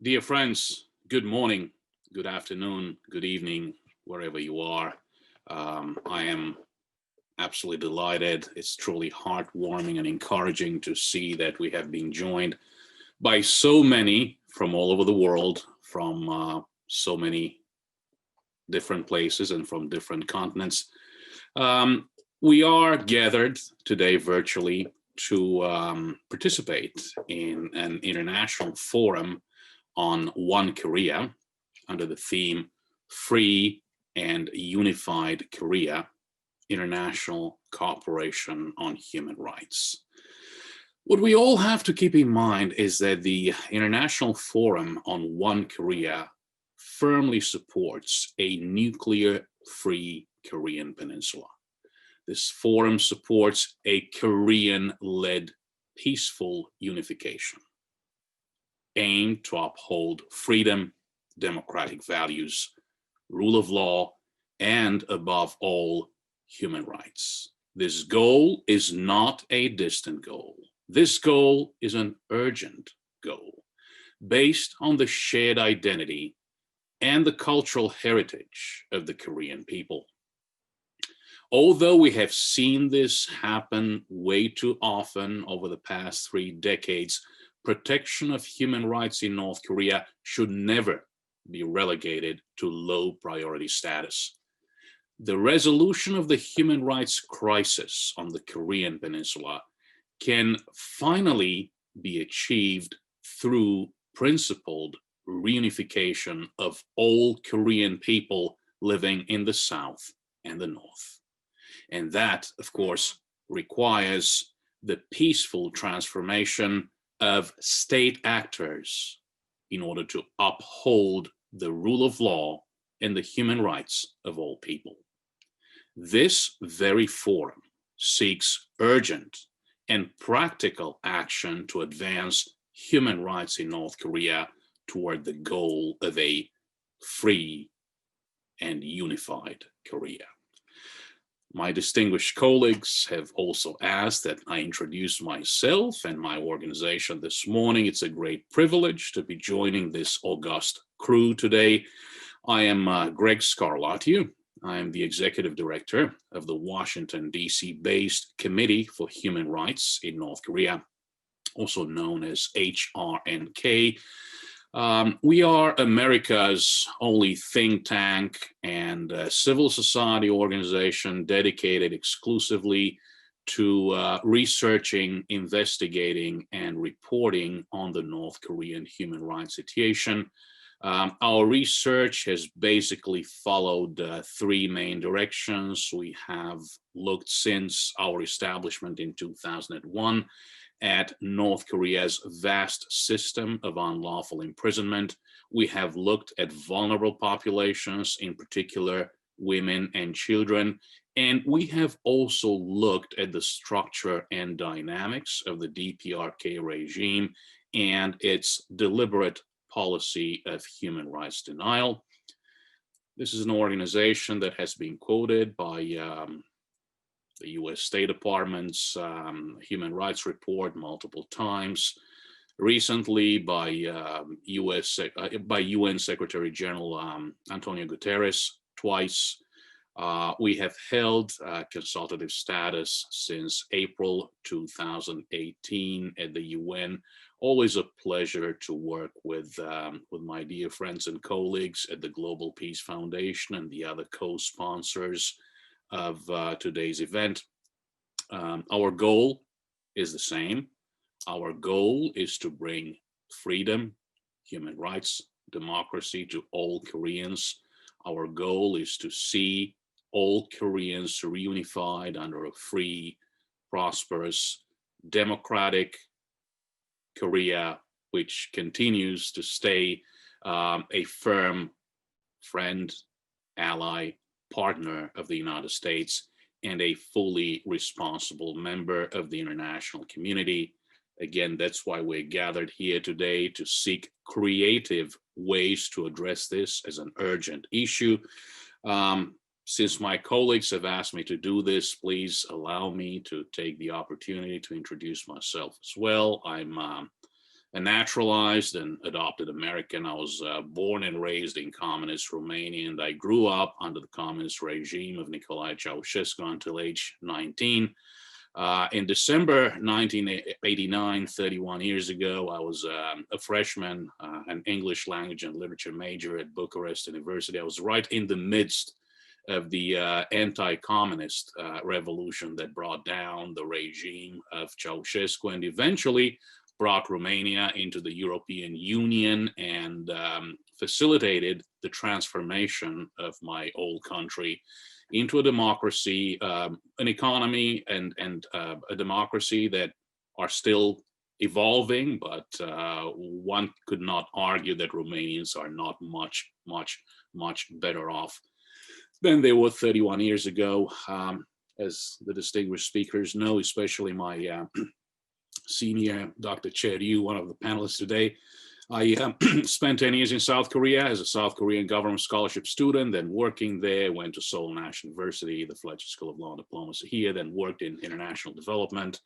Dear friends, good morning, good afternoon, good evening, wherever you are. I am absolutely delighted. It's truly heartwarming and encouraging to see that we have been joined by so many from all over the world, from so many different places and from different continents. Um, we are gathered today virtually to participate in an international forum on One Korea under the theme Free and Unified Korea, International Cooperation on Human Rights. What we all have to keep in mind is that the International Forum on One Korea firmly supports a nuclear-free Korean Peninsula. This forum supports a Korean-led peaceful unification aimed to uphold freedom, democratic values, rule of law, and above all, human rights. This goal is not a distant goal. This goal is an urgent goal based on the shared identity and the cultural heritage of the Korean people. Although we have seen this happen way too often over the past 3 decades, protection of human rights in North Korea should never be relegated to low priority status. The resolution of the human rights crisis on the Korean Peninsula can finally be achieved through principled reunification of all Korean people living in the South and the North. And that, of course, requires the peaceful transformation of state actors in order to uphold the rule of law and the human rights of all people. This very forum seeks urgent and practical action to advance human rights in North Korea toward the goal of a free and unified Korea. My distinguished colleagues have also asked that I introduce myself and my organization this morning. It's a great privilege to be joining this august crew today. I am Greg Scarlatoiu. I am the executive director of the Washington, D.C. based Committee for Human Rights in North Korea, also known as HRNK. We are America's only think tank and civil society organization dedicated exclusively to researching, investigating, and reporting on the North Korean human rights situation. Our research has basically followed 3 main directions. We have looked since our establishment in 2001 at North Korea's vast system of unlawful imprisonment. We have looked at vulnerable populations, in particular women and children, and we have also looked at the structure and dynamics of the DPRK regime and its deliberate policy of human rights denial. This is an organization that has been quoted by the U.S. State Department's Human Rights Report multiple times, recently by UN Secretary General Antonio Guterres twice. We have held consultative status since April 2018 at the UN. Always a pleasure to work with my dear friends and colleagues at the Global Peace Foundation and the other co-sponsors of today's event. Our goal is the same. Our goal is to bring freedom, human rights, democracy to all Koreans. Our goal is to see all Koreans reunified under a free, prosperous, democratic Korea, which continues to stay a firm friend, ally, partner of the United States, and a fully responsible member of the international community. Again, that's why we're gathered here today, to seek creative ways to address this as an urgent issue. Since my colleagues have asked me to do this, please allow me to take the opportunity to introduce myself as well. I'm a naturalized and adopted American. I was born and raised in communist Romania, and I grew up under the communist regime of Nicolae Ceausescu until age 19. In December 1989, 31 years ago, I was a freshman, an English language and literature major at Bucharest University. I was right in the midst of the anti-communist revolution that brought down the regime of Ceausescu and eventually brought Romania into the European Union and facilitated the transformation of my old country into a democracy, an economy, and a democracy that are still evolving, but one could not argue that Romanians are not much better off than they were 31 years ago. As the distinguished speakers know, especially my senior Dr. Jai-poong, one of the panelists today. I spent 10 years in South Korea as a South Korean government scholarship student, then working there, went to Seoul National University, the Fletcher School of Law and Diplomacy here, then worked in international development,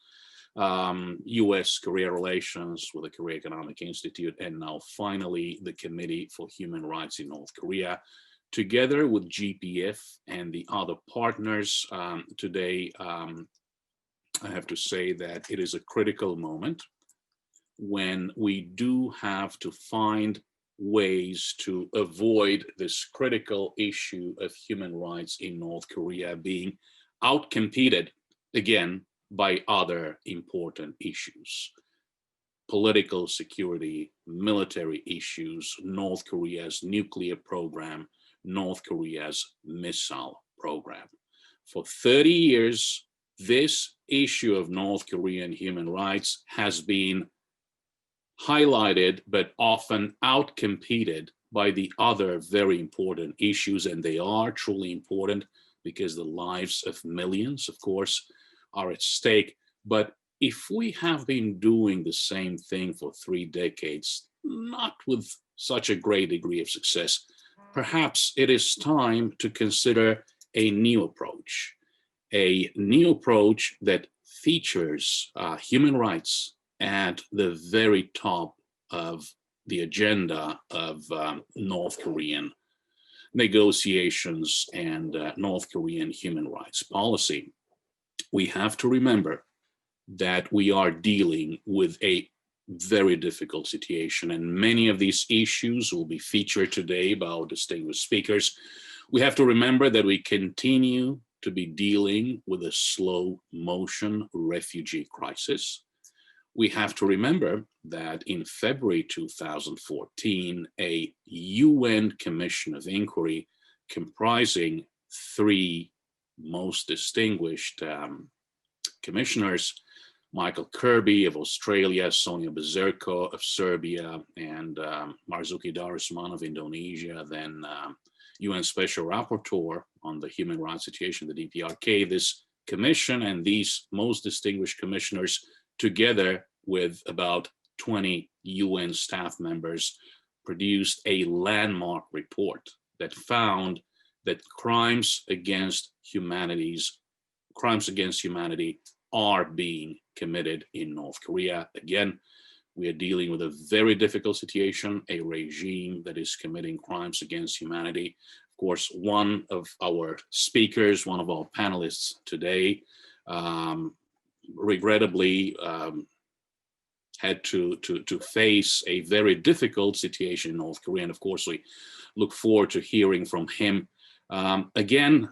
US Korea relations with the Korea Economic Institute, and now finally the Committee for Human Rights in North Korea. Together with GPF and the other partners today, I have to say that it is a critical moment when we do have to find ways to avoid this critical issue of human rights in North Korea being outcompeted again by other important issues. Political security, military issues, North Korea's nuclear program, North Korea's missile program. For 30 years, this issue of North Korean human rights has been highlighted, but often outcompeted by the other very important issues, and they are truly important because the lives of millions, of course, are at stake. But if we have been doing the same thing for 3 decades, not with such a great degree of success, perhaps it is time to consider a new approach. A new approach that features human rights at the very top of the agenda of North Korean negotiations and North Korean human rights policy. We have to remember that we are dealing with a very difficult situation, and many of these issues will be featured today by our distinguished speakers. We have to remember that we continue to be dealing with a slow motion refugee crisis. We have to remember that in February 2014, a UN Commission of Inquiry comprising 3 most distinguished commissioners, Michael Kirby of Australia, Sonia Bezerko of Serbia, and Marzuki Darusman of Indonesia, then UN Special Rapporteur on the human rights situation, the DPRK. This commission and these most distinguished commissioners, together with about 20 UN staff members, produced a landmark report that found that crimes against humanity are being committed in North Korea. Again, we are dealing with a very difficult situation, a regime that is committing crimes against humanity. Of course, one of our speakers, one of our panelists today, regrettably had to face a very difficult situation in North Korea. And of course, we look forward to hearing from him. Again,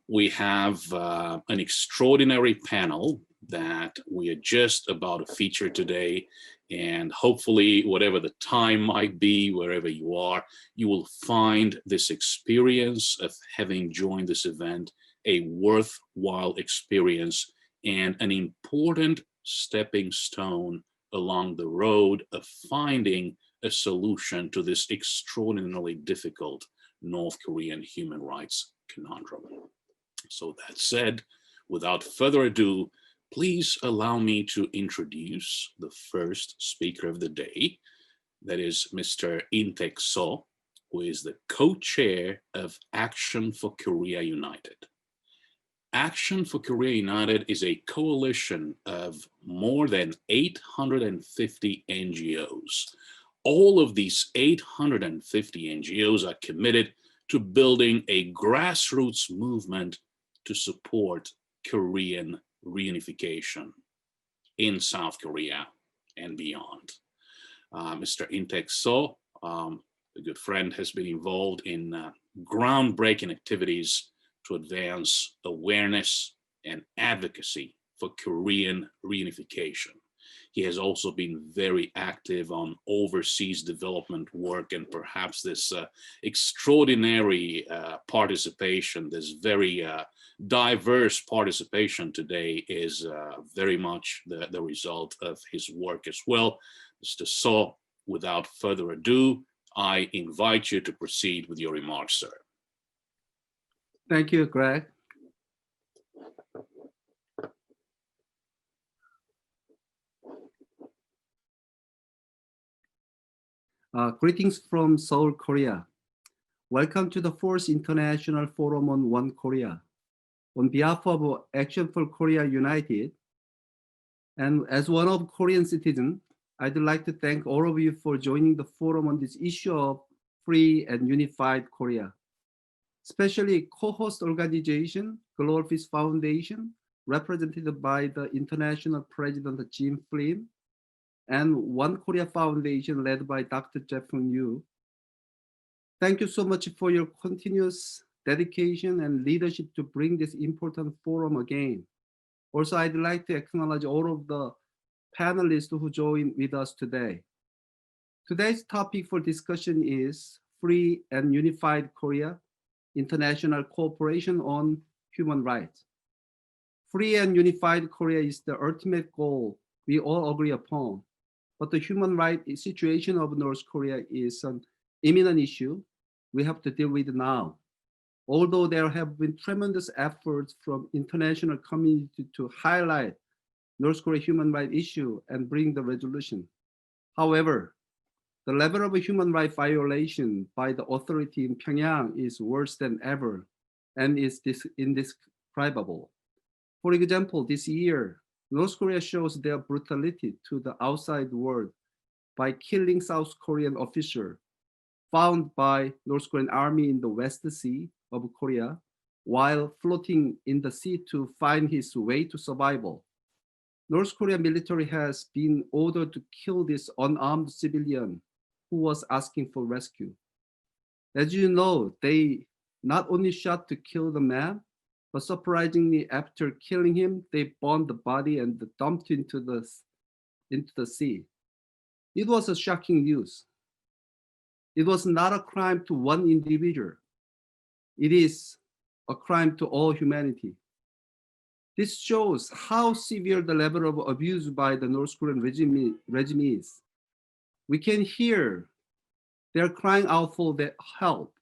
we have an extraordinary panel that we are just about to feature today. And hopefully, whatever the time might be, wherever you are, you will find this experience of having joined this event a worthwhile experience and an important stepping stone along the road of finding a solution to this extraordinarily difficult North Korean human rights conundrum. So that said, without further ado, please allow me to introduce the first speaker of the day. That is Mr. Inteck So, who is the co-chair of Action for Korea United. Action for Korea United is a coalition of more than 850 NGOs. All of these 850 NGOs are committed to building a grassroots movement to support Korean reunification in South Korea and beyond. Mr. Inteck So, a good friend, has been involved in groundbreaking activities to advance awareness and advocacy for Korean reunification. He has also been very active on overseas development work, and perhaps this extraordinary participation, this very diverse participation today is very much the result of his work as well. Mr. So, without further ado, I invite you to proceed with your remarks, sir. Thank you, Greg. Greetings from Seoul, Korea. Welcome to the 4th International Forum on One Korea. On behalf of Action for Korea United, and as one of Korean citizens, I'd like to thank all of you for joining the forum on this issue of free and unified Korea. Especially co-host organization, Global Peace Foundation, represented by the International President Jim Flynn, and One Korea Foundation led by Dr. Jai-poong. Thank you so much for your continuous dedication and leadership to bring this important forum again. Also, I'd like to acknowledge all of the panelists who joined with us today. Today's topic for discussion is Free and Unified Korea, International Cooperation on Human Rights. Free and unified Korea is the ultimate goal we all agree upon, but the human rights situation of North Korea is an imminent issue we have to deal with now. Although there have been tremendous efforts from international community to highlight North Korea human rights issue and bring the resolution. However, the level of human rights violation by the authority in Pyongyang is worse than ever and is indescribable. For example, this year, North Korea shows their brutality to the outside world by killing South Korean officer found by North Korean army in the West Sea of Korea while floating in the sea to find his way to survival. North Korea military has been ordered to kill this unarmed civilian who was asking for rescue. As you know, they not only shot to kill the man, but surprisingly, after killing him, they burned the body and dumped into the sea. It was a shocking news. It was not a crime to one individual. It is a crime to all humanity. This shows how severe the level of abuse by the North Korean regime is. We can hear they're crying out for their help.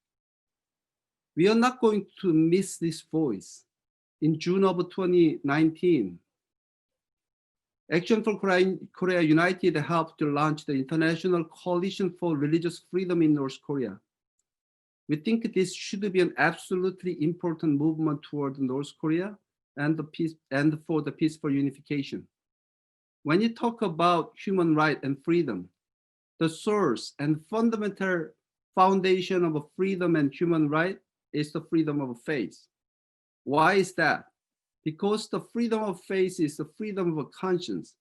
We are not going to miss this voice. In June of 2019, Action for Korea United helped to launch the International Coalition for Religious Freedom in North Korea. We think this should be an absolutely important movement toward North Korea and for the peaceful unification. When you talk about human rights and freedom, the source and fundamental foundation of freedom and human rights is the freedom of faith. Why is that? Because the freedom of faith is the freedom of conscience.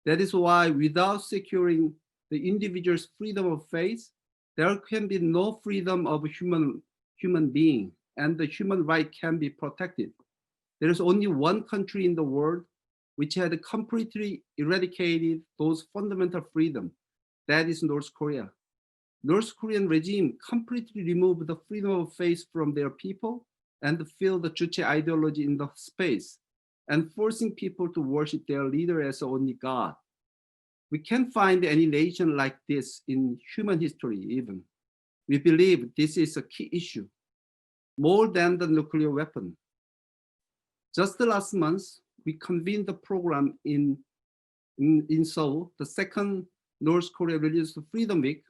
That is why without securing the individual's freedom of faith, there can be no freedom of human being, and the human right can be protected. There is only one country in the world which had completely eradicated those fundamental freedoms. That is North Korea. North Korean regime completely removed the freedom of faith from their people and filled the Juche ideology in the space and forcing people to worship their leader as only God. We can't find any nation like this in human history even. We believe this is a key issue, more than the nuclear weapon. Just the last month, we convened the program in Seoul, the second North Korea Religious Freedom Week.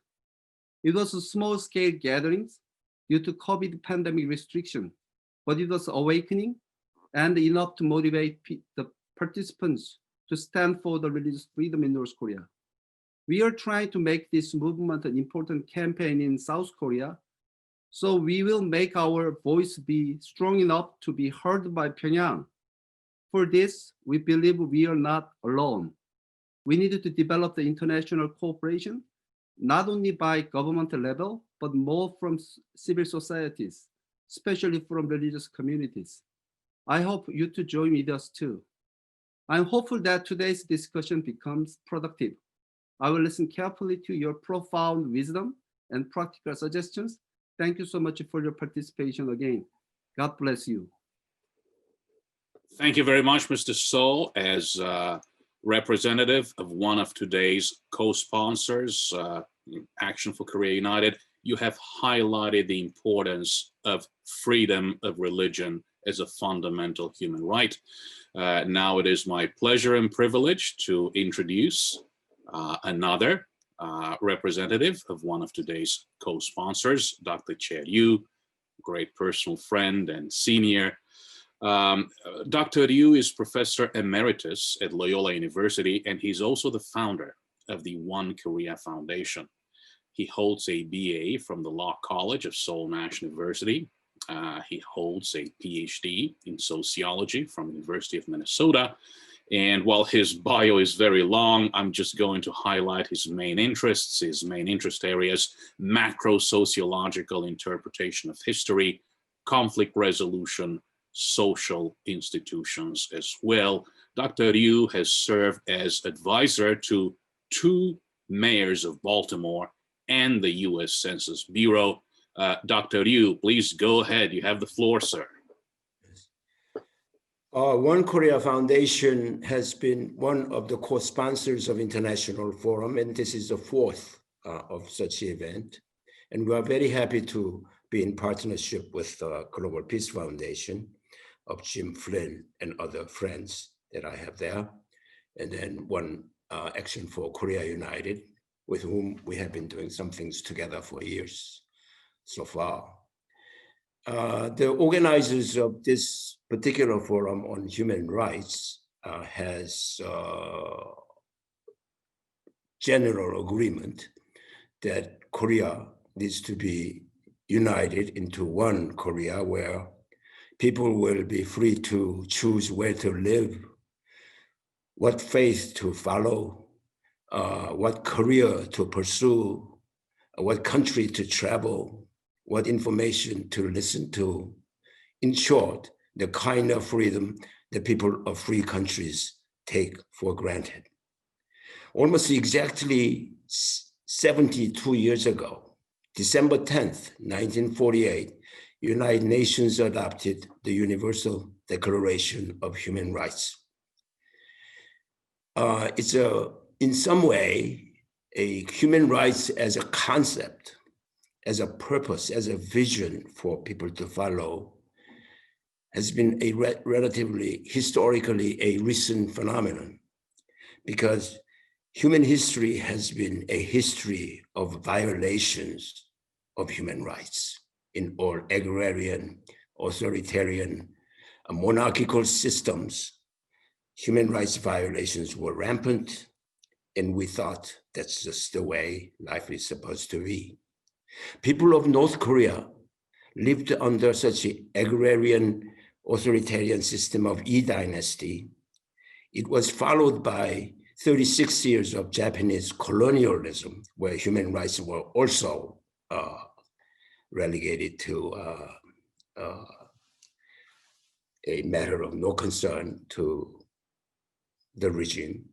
It was a small-scale gathering due to COVID pandemic restriction, but it was awakening and enough to motivate the participants to stand for the religious freedom in North Korea. We are trying to make this movement an important campaign in South Korea, so we will make our voice be strong enough to be heard by Pyongyang. For this, we believe we are not alone. We need to develop the international cooperation, not only by government level, but more from civil societies, especially from religious communities. I hope you to join with us too. I'm hopeful that today's discussion becomes productive. I will listen carefully to your profound wisdom and practical suggestions. Thank you so much for your participation again. God bless you. Thank you very much, Mr. So. As representative of one of today's co-sponsors, Action for Korea United, you have highlighted the importance of freedom of religion as a fundamental human right. Now it is my pleasure and privilege to introduce another representative of one of today's co-sponsors, Dr. Jai-poong, great personal friend and senior. Dr. Ryu is Professor Emeritus at Loyola University, and he's also the founder of the One Korea Foundation. He holds a BA from the Law College of Seoul National University. He holds a PhD in sociology from the University of Minnesota. And while his bio is very long, I'm just going to highlight his main interests, his main interest areas: macro sociological interpretation of history, conflict resolution, social institutions as well. Dr. Ryu has served as advisor to 2 mayors of Baltimore and the U.S. Census Bureau. Dr. Ryu, please go ahead. You have the floor, sir. One Korea Foundation has been one of the co-sponsors of International Forum, and this is the 4th of such event. And we are very happy to be in partnership with the Global Peace Foundation of Jim Flynn and other friends that I have there. And then One Action for Korea United, with whom we have been doing some things together for years so far. The organizers of this particular forum on human rights has general agreement that Korea needs to be united into one Korea, where people will be free to choose where to live, what faith to follow, what career to pursue, what country to travel, what information to listen to. In short, the kind of freedom the people of free countries take for granted. Almost exactly 72 years ago, December 10th, 1948, United Nations adopted the Universal Declaration of Human Rights. It's in some way, a human rights as a concept, as a purpose, as a vision for people to follow, has been a relatively, historically, a recent phenomenon, because human history has been a history of violations of human rights in all agrarian, authoritarian, monarchical systems. Human rights violations were rampant, and we thought that's just the way life is supposed to be. People of North Korea lived under such an agrarian, authoritarian system of Yi Dynasty. It was followed by 36 years of Japanese colonialism, where human rights were also relegated to a matter of no concern to the regime.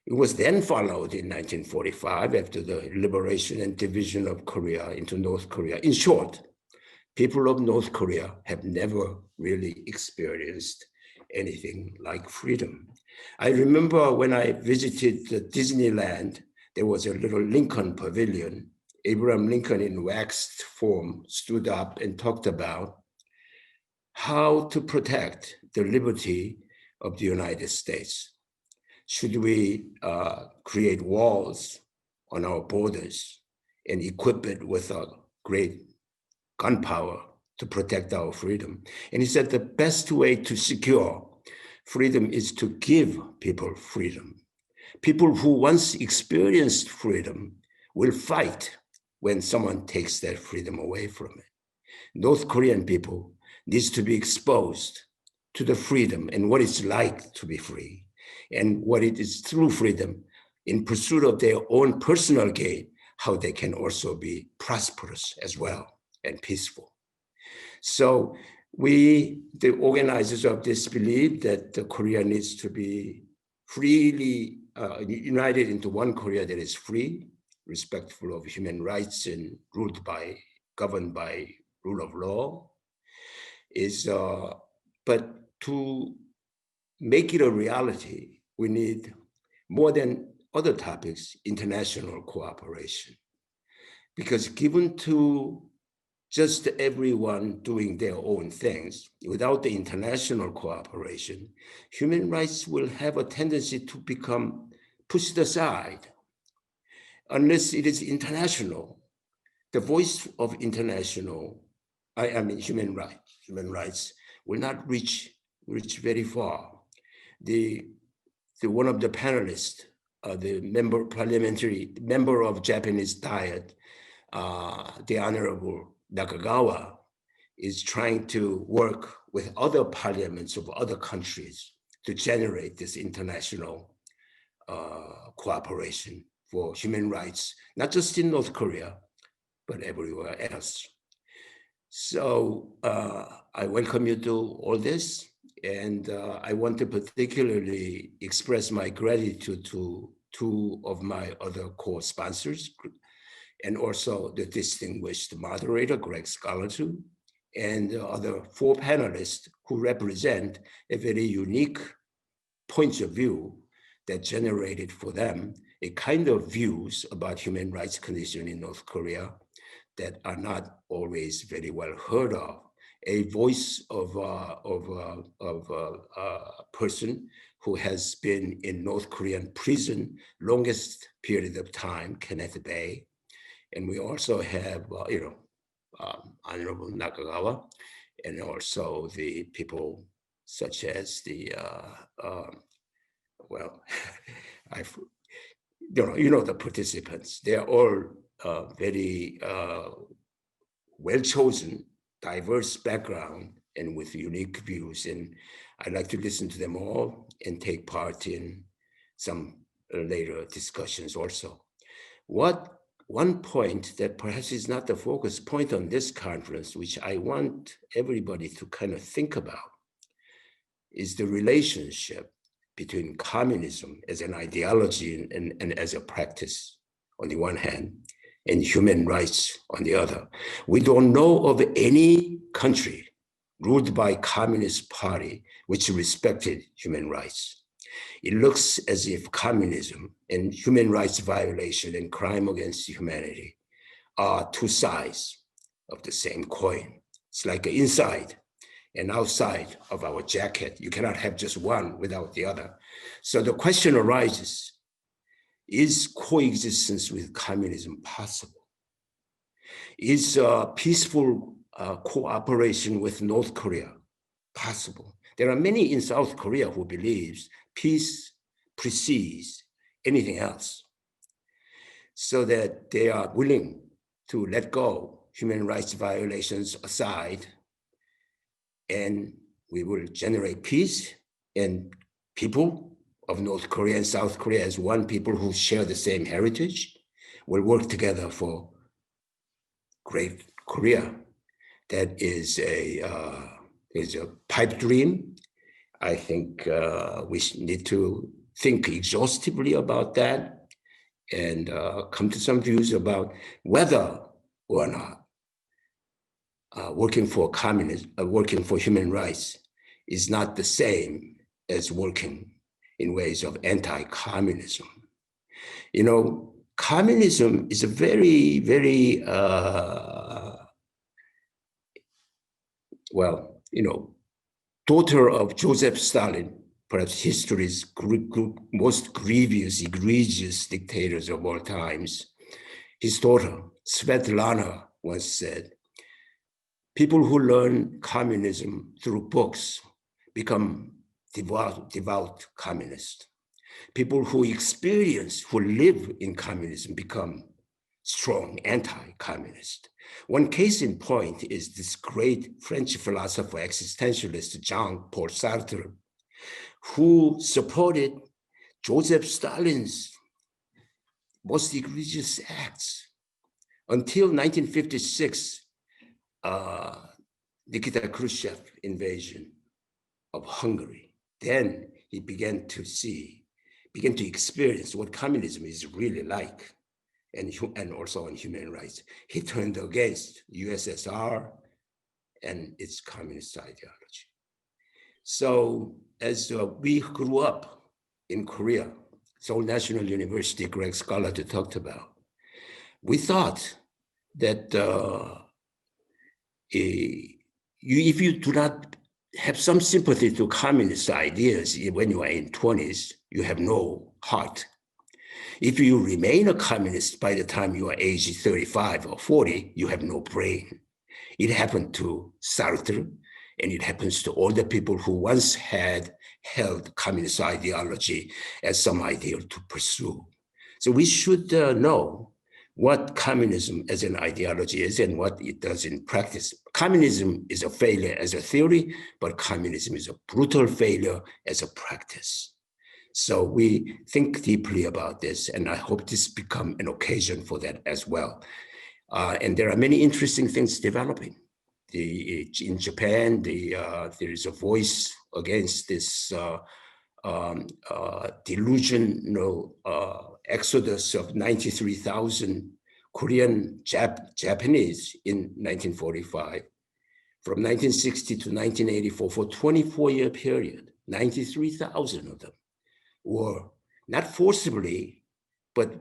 It was then followed in 1945 after the liberation and division of Korea into North Korea. In short, people of North Korea have never really experienced anything like freedom. I remember when I visited Disneyland, there was a little Lincoln pavilion. Abraham Lincoln in waxed form stood up and talked about how to protect the liberty of the United States. Should we create walls on our borders and equip it with a great gunpowder to protect our freedom. And he said the best way to secure freedom is to give people freedom. People who once experienced freedom will fight when someone takes that freedom away from it. North Korean people needs to be exposed to the freedom and what it's like to be free, and what it is through freedom in pursuit of their own personal gain, how they can also be prosperous as well and peaceful. So we, the organizers of this, believe that Korea needs to be freely united into one Korea that is free, respectful of human rights and governed by rule of law. But to make it a reality, we need more than other topics, international cooperation. Because given to just everyone doing their own things, without the international cooperation, human rights will have a tendency to become pushed aside. Unless it is international, the voice of international, human rights will not reach very far. One of the panelists, the parliamentary member of Japanese Diet, the Honorable Nakagawa, is trying to work with other parliaments of other countries to generate this international cooperation for human rights, not just in North Korea, but everywhere else. So I welcome you to all this, and I want to particularly express my gratitude to two of my other co-sponsors, and also the distinguished moderator, Greg Scarlatoiu, and the other four panelists who represent a very unique point of view that generated for them a kind of views about human rights condition in North Korea that are not always very well heard of. A voice of a person who has been in North Korean prison longest period of time, Kenneth Bae. And we also have, Honorable Nakagawa, and also the people such as the, the participants. They are all very well-chosen, diverse background and with unique views. And I'd like to listen to them all and take part in some later discussions also. One point that perhaps is not the focus point on this conference, which I want everybody to kind of think about, is the relationship between communism as an ideology and as a practice on the one hand, and human rights on the other. We don't know of any country ruled by Communist Party which respected human rights. It looks as if communism and human rights violation and crime against humanity are two sides of the same coin. It's like an inside and outside of our jacket. You cannot have just one without the other. So the question arises, is coexistence with communism possible? Is peaceful cooperation with North Korea possible? There are many in South Korea who believes peace precedes anything else, so that they are willing to let go human rights violations aside, and we will generate peace, and people of North Korea and South Korea as one people who share the same heritage will work together for great Korea. That is a pipe dream. I think we need to think exhaustively about that and come to some views about whether or not working for human rights is not the same as working in ways of anti-communism. Communism is a very, very, daughter of Joseph Stalin, perhaps history's most grievous, egregious dictators of all times. His daughter, Svetlana, once said, People who learn communism through books become devout communists. People who live in communism become strong anti-communist. One case in point is this great French philosopher existentialist Jean-Paul Sartre, who supported Joseph Stalin's most egregious acts. Until 1956, Nikita Khrushchev invasion of Hungary. Then he began to experience what communism is really like, and also on human rights. He turned against USSR and its communist ideology. So as we grew up in Korea, Seoul National University, Greg Scarlatoiu talked about, we thought that if you do not have some sympathy to communist ideas when you are in 20s, you have no heart. If you remain a communist by the time you are age 35 or 40, you have no brain. It happened to Sartre, and it happens to all the people who once had held communist ideology as some ideal to pursue. So we should know what communism as an ideology is and what it does in practice. Communism is a failure as a theory, but communism is a brutal failure as a practice. So we think deeply about this, and I hope this become an occasion for that as well. And there are many interesting things developing. In Japan, there is a voice against this delusional exodus of 93,000 Korean Japanese in 1945. From 1960 to 1984, for a 24-year period, 93,000 of them were not forcibly, but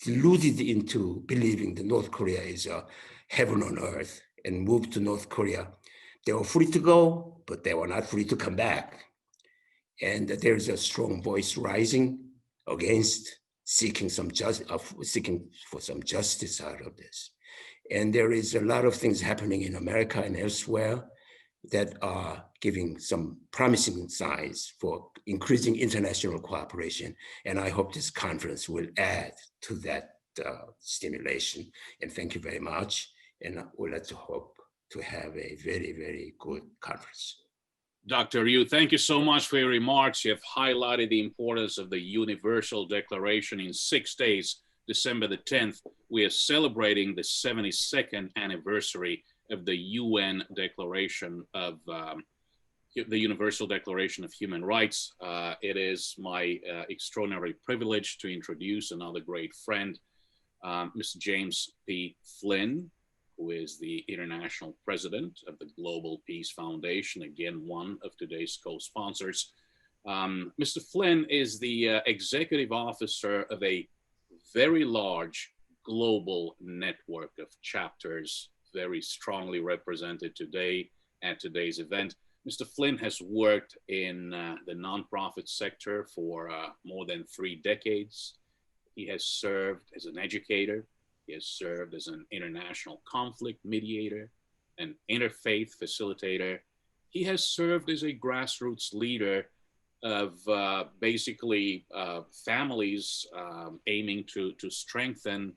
deluded into believing that North Korea is a heaven on earth and moved to North Korea. They were free to go, but they were not free to come back. And there's a strong voice rising against seeking for some justice out of this. And there is a lot of things happening in America and elsewhere that are giving some promising signs for increasing international cooperation. And I hope this conference will add to that stimulation. And thank you very much. And let's hope to have a very, very good conference. Dr. Ryu, thank you so much for your remarks. You have highlighted the importance of the Universal Declaration. In 6 days, December the 10th, we are celebrating the 72nd anniversary of the UN Declaration of the Universal Declaration of Human Rights. It is my extraordinary privilege to introduce another great friend, Mr. James P. Flynn, who is the international president of the Global Peace Foundation, again, one of today's co-sponsors. Mr. Flynn is the executive officer of a very large global network of chapters, very strongly represented today at today's event. Mr. Flynn has worked in the nonprofit sector for more than 3 decades. He has served as an educator. He has served as an international conflict mediator, an interfaith facilitator. He has served as a grassroots leader of basically families aiming to strengthen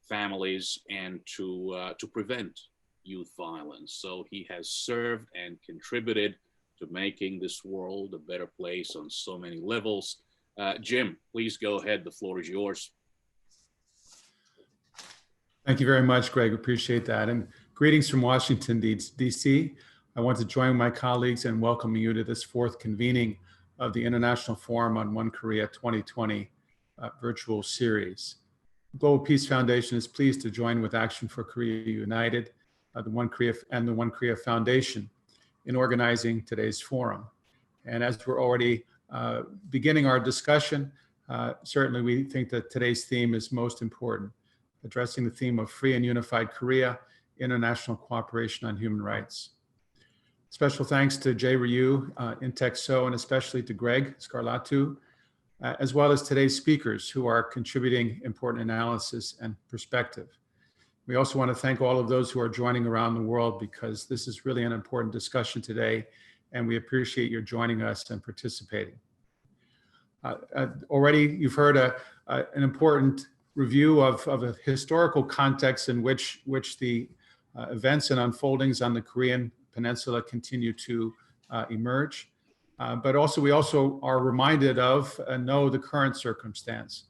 families and to prevent youth violence. So he has served and contributed to making this world a better place on so many levels. Jim, please go ahead. The floor is yours. Thank you very much, Greg. Appreciate that. And greetings from Washington, D.C. I want to join my colleagues in welcoming you to this 4th convening of the International Forum on One Korea 2020 virtual series. The Global Peace Foundation is pleased to join with Action for Korea United, the One Korea Foundation in organizing today's forum. And as we're already beginning our discussion, certainly we think that today's theme is most important, addressing the theme of free and unified Korea, international cooperation on human rights. Special thanks to Jai Ryu, Inteck So, and especially to Greg Scarlatoiu, as well as today's speakers who are contributing important analysis and perspective. We also want to thank all of those who are joining around the world, because this is really an important discussion today, and we appreciate your joining us and participating. Already you've heard an important review of a historical context in which the events and unfoldings on the Korean Peninsula continue to emerge. But also we also are reminded of and know the current circumstance.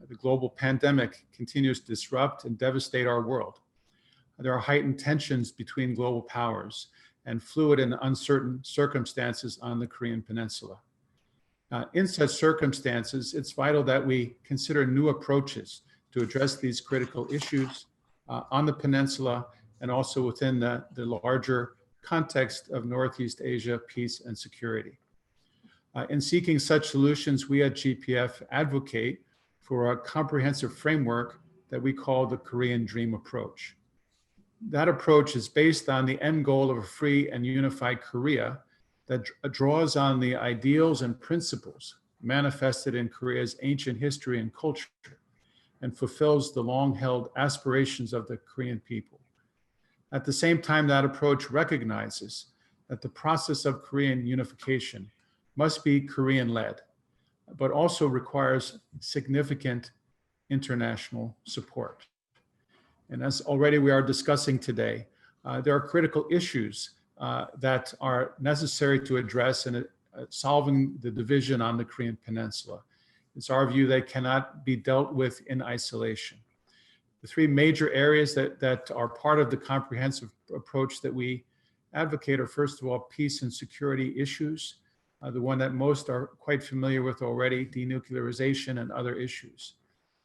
The global pandemic continues to disrupt and devastate our world. There are heightened tensions between global powers and fluid and uncertain circumstances on the Korean Peninsula. In such circumstances, it's vital that we consider new approaches to address these critical issues on the peninsula and also within the larger context of Northeast Asia peace and security. In seeking such solutions, we at GPF advocate for a comprehensive framework that we call the Korean Dream approach. That approach is based on the end goal of a free and unified Korea that draws on the ideals and principles manifested in Korea's ancient history and culture and fulfills the long-held aspirations of the Korean people. At the same time, that approach recognizes that the process of Korean unification must be Korean-led, but also requires significant international support. And as already we are discussing today, there are critical issues that are necessary to address in solving the division on the Korean Peninsula. It's our view they cannot be dealt with in isolation. The three major areas that are part of the comprehensive approach that we advocate are, first of all, peace and security issues, the one that most are quite familiar with already, denuclearization and other issues.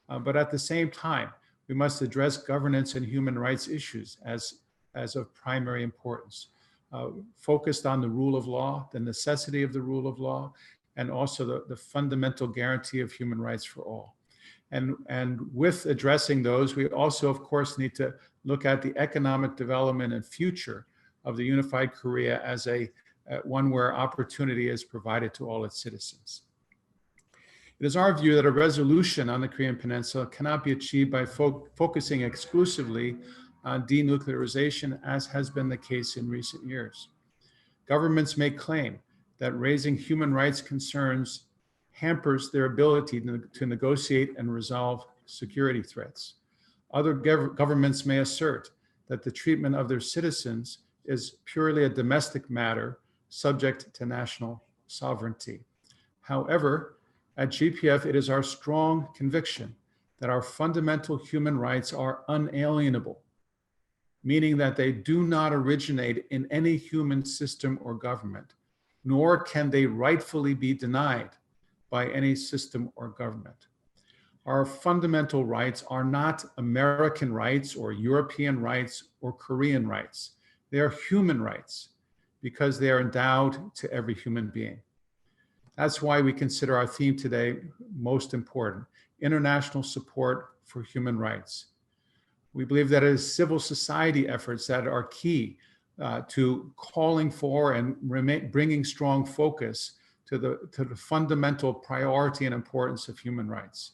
But at the same time, we must address governance and human rights issues as of primary importance, focused on the rule of law, the necessity of the rule of law, and also the fundamental guarantee of human rights for all. And with addressing those, we also, of course, need to look at the economic development and future of the unified Korea as one where opportunity is provided to all its citizens. It is our view that a resolution on the Korean Peninsula cannot be achieved by focusing exclusively on denuclearization, as has been the case in recent years. Governments may claim that raising human rights concerns hampers their ability to negotiate and resolve security threats. Other governments may assert that the treatment of their citizens is purely a domestic matter subject to national sovereignty. However, at GPF, it is our strong conviction that our fundamental human rights are unalienable, meaning that they do not originate in any human system or government, nor can they rightfully be denied by any system or government. Our fundamental rights are not American rights or European rights or Korean rights. They are human rights because they are endowed to every human being. That's why we consider our theme today most important: international support for human rights. We believe that it is civil society efforts that are key to calling for and bringing strong focus to the fundamental priority and importance of human rights.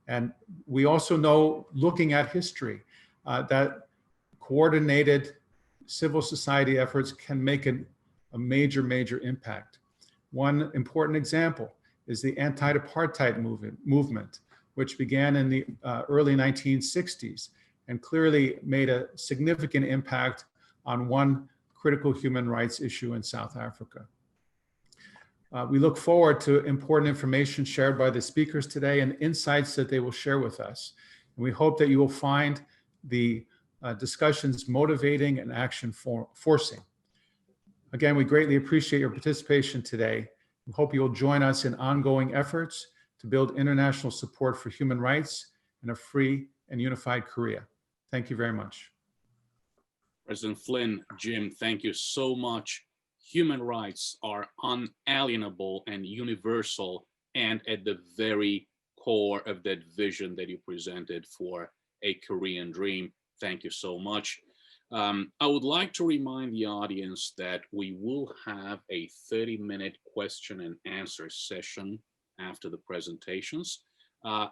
And we also know, looking at history, that coordinated civil society efforts can make a major impact. One important example is the anti-apartheid movement, which began in the early 1960s and clearly made a significant impact on one critical human rights issue in South Africa. We look forward to important information shared by the speakers today and insights that they will share with us. And we hope that you will find the discussions motivating and action forcing. Again, we greatly appreciate your participation today. We hope you will join us in ongoing efforts to build international support for human rights in a free and unified Korea. Thank you very much. President Flynn, Jim, thank you so much. Human rights are unalienable and universal, and at the very core of that vision that you presented for a Korean dream. Thank you so much. I would like to remind the audience that we will have a 30-minute question and answer session after the presentations.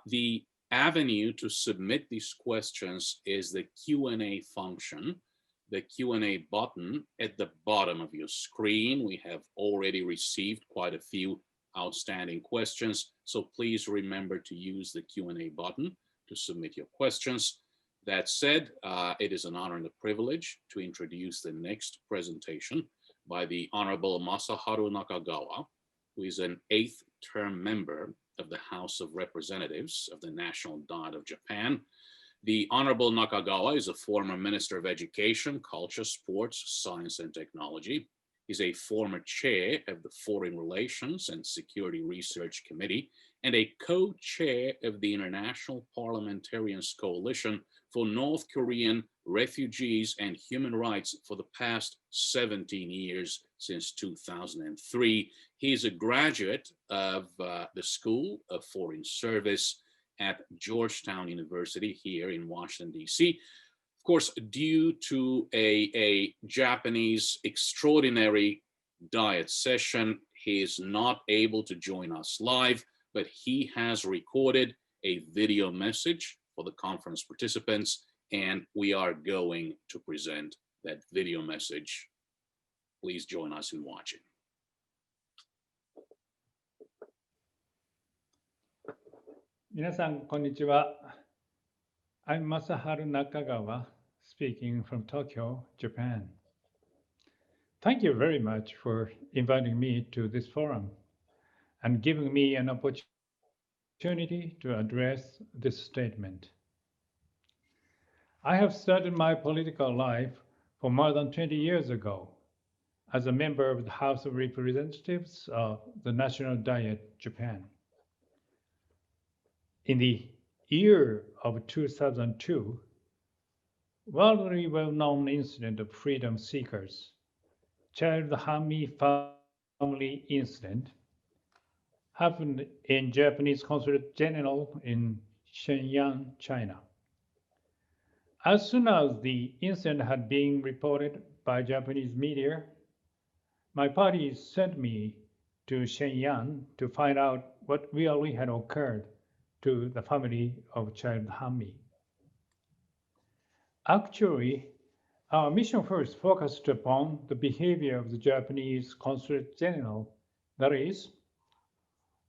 The avenue to submit these questions is the Q&A function, the Q&A button at the bottom of your screen. We have already received quite a few outstanding questions, so please remember to use the Q&A button to submit your questions. That said, it is an honor and a privilege to introduce the next presentation by the Honorable Masaharu Nakagawa, who is an 8th term member of the House of Representatives of the National Diet of Japan. The Honorable Nakagawa is a former Minister of Education, Culture, Sports, Science, and Technology. He's a former chair of the Foreign Relations and Security Research Committee and a co-chair of the International Parliamentarians Coalition for North Korean Refugees and Human Rights for the past 17 years, since 2003. He is a graduate of the School of Foreign Service at Georgetown University here in Washington, D.C. Of course, due to a Japanese extraordinary diet session, he is not able to join us live, but he has recorded a video message for the conference participants, and we are going to present that video message. Please join us in watching. 皆さん、こんにちは。I'm Masaharu Nakagawa, speaking from Tokyo, Japan. Thank you very much for inviting me to this forum and giving me an opportunity to address this statement. I have started my political life for more than 20 years ago as a member of the House of Representatives of the National Diet, Japan. In the year of 2002, widely well-known incident of freedom seekers, child-harming family incident, happened in Japanese Consulate General in Shenyang, China. As soon as the incident had been reported by Japanese media, my party sent me to Shenyang to find out what really had occurred to the family of child Hami. Actually, our mission first focused upon the behavior of the Japanese Consulate General. That is,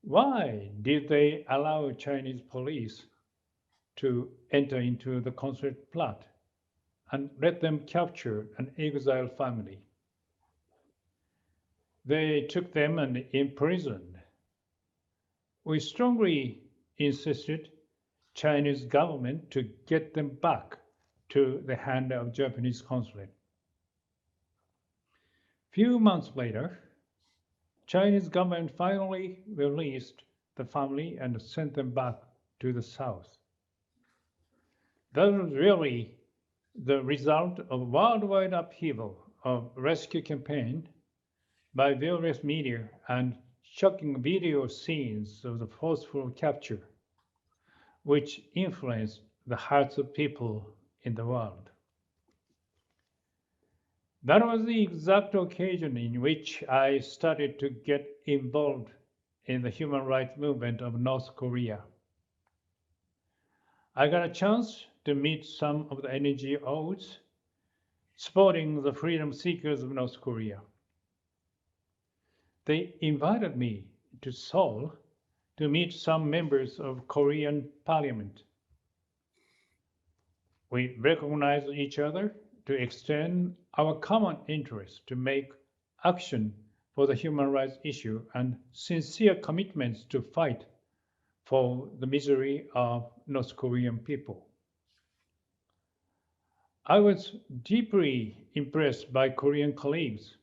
why did they allow Chinese police to enter into the consulate plot and let them capture an exiled family? They took them and imprisoned. We strongly insisted Chinese government to get them back to the hand of Japanese consulate. Few months later, Chinese government finally released the family and sent them back to the south. That was really the result of worldwide upheaval of rescue campaign by various media and shocking video scenes of the forceful capture, which influenced the hearts of people in the world. That was the exact occasion in which I started to get involved in the human rights movement of North Korea. I got a chance to meet some of the NGOs supporting the freedom seekers of North Korea. They invited me to Seoul to meet some members of Korean Parliament. We recognized each other to extend our common interest to make action for the human rights issue and sincere commitments to fight for the misery of North Korean people. I was deeply impressed by Korean colleagues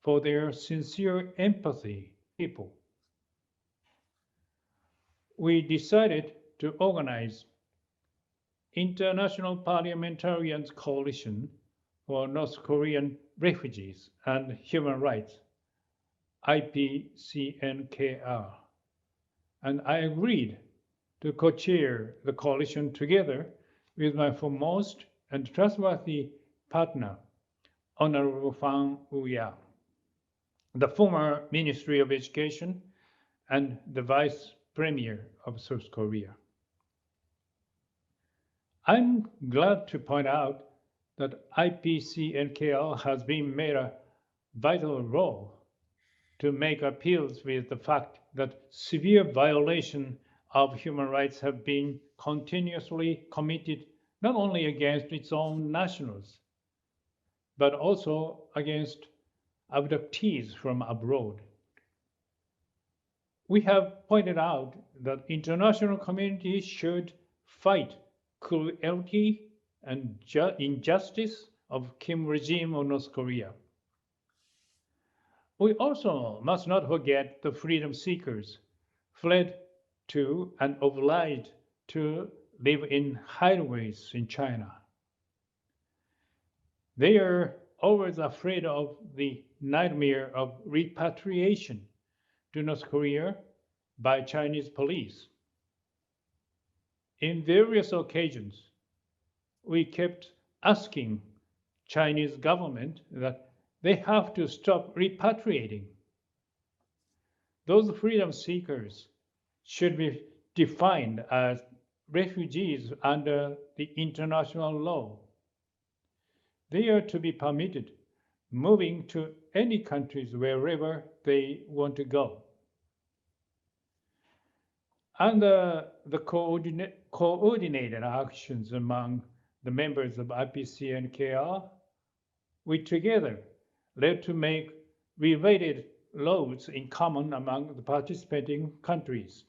for their sincere empathy for people. We decided to organize International Parliamentarians Coalition for North Korean Refugees and Human Rights, IPCNKR, and I agreed to co-chair the coalition together with my foremost and trustworthy partner, Honorable Fan Wu-ya, the former Ministry of Education and the Vice Premier of South Korea. I'm glad to point out that IPCNKL has been made a vital role to make appeals with the fact that severe violation of human rights have been continuously committed not only against its own nationals, but also against abductees from abroad. We have pointed out that international community should fight cruelty and injustice of Kim regime of North Korea. We also must not forget the freedom seekers fled to and obliged to live in hideaways in China. They are always afraid of the nightmare of repatriation to North Korea by Chinese police. In various occasions, we kept asking Chinese government that they have to stop repatriating. Those freedom seekers should be defined as refugees under the international law. They are to be permitted moving to any countries wherever they want to go. Under the coordinated actions among the members of IPC and KR, we together led to make related laws in common among the participating countries,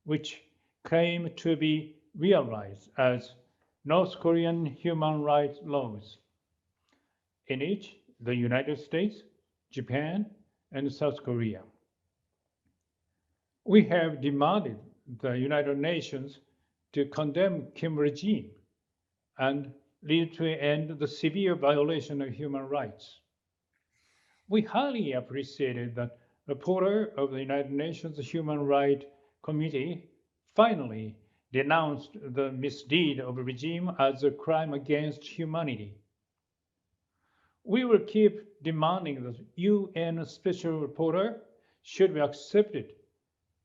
which came to be realized as North Korean human rights laws. In each, the United States, Japan, and South Korea. We have demanded the United Nations to condemn Kim regime and lead to end the severe violation of human rights. We highly appreciated that reporter of the United Nations Human Rights Committee finally denounced the misdeed of the regime as a crime against humanity. We will keep demanding that UN Special Reporter should be accepted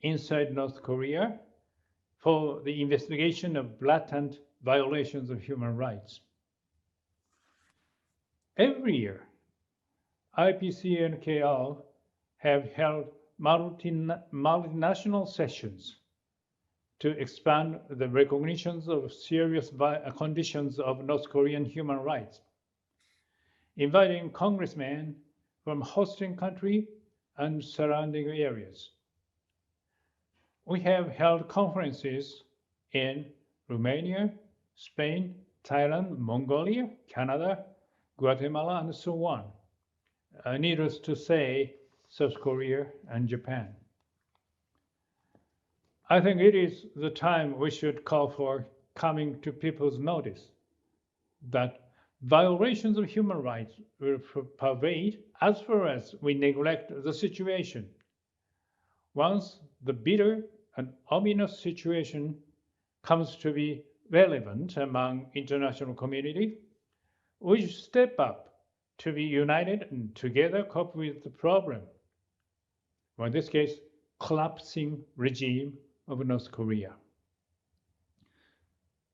inside North Korea for the investigation of blatant violations of human rights. Every year, IPC and KL have held multinational sessions to expand the recognitions of serious conditions of North Korean human rights, inviting congressmen from hosting country and surrounding areas. We have held conferences in Romania, Spain, Thailand, Mongolia, Canada, Guatemala, and so on. Needless to say, South Korea and Japan. I think it is the time we should call for coming to people's notice that violations of human rights will pervade as far as we neglect the situation. Once the bitter and ominous situation comes to be relevant among international community, we should step up to be united and together cope with the problem. Or in this case, collapsing regime of North Korea.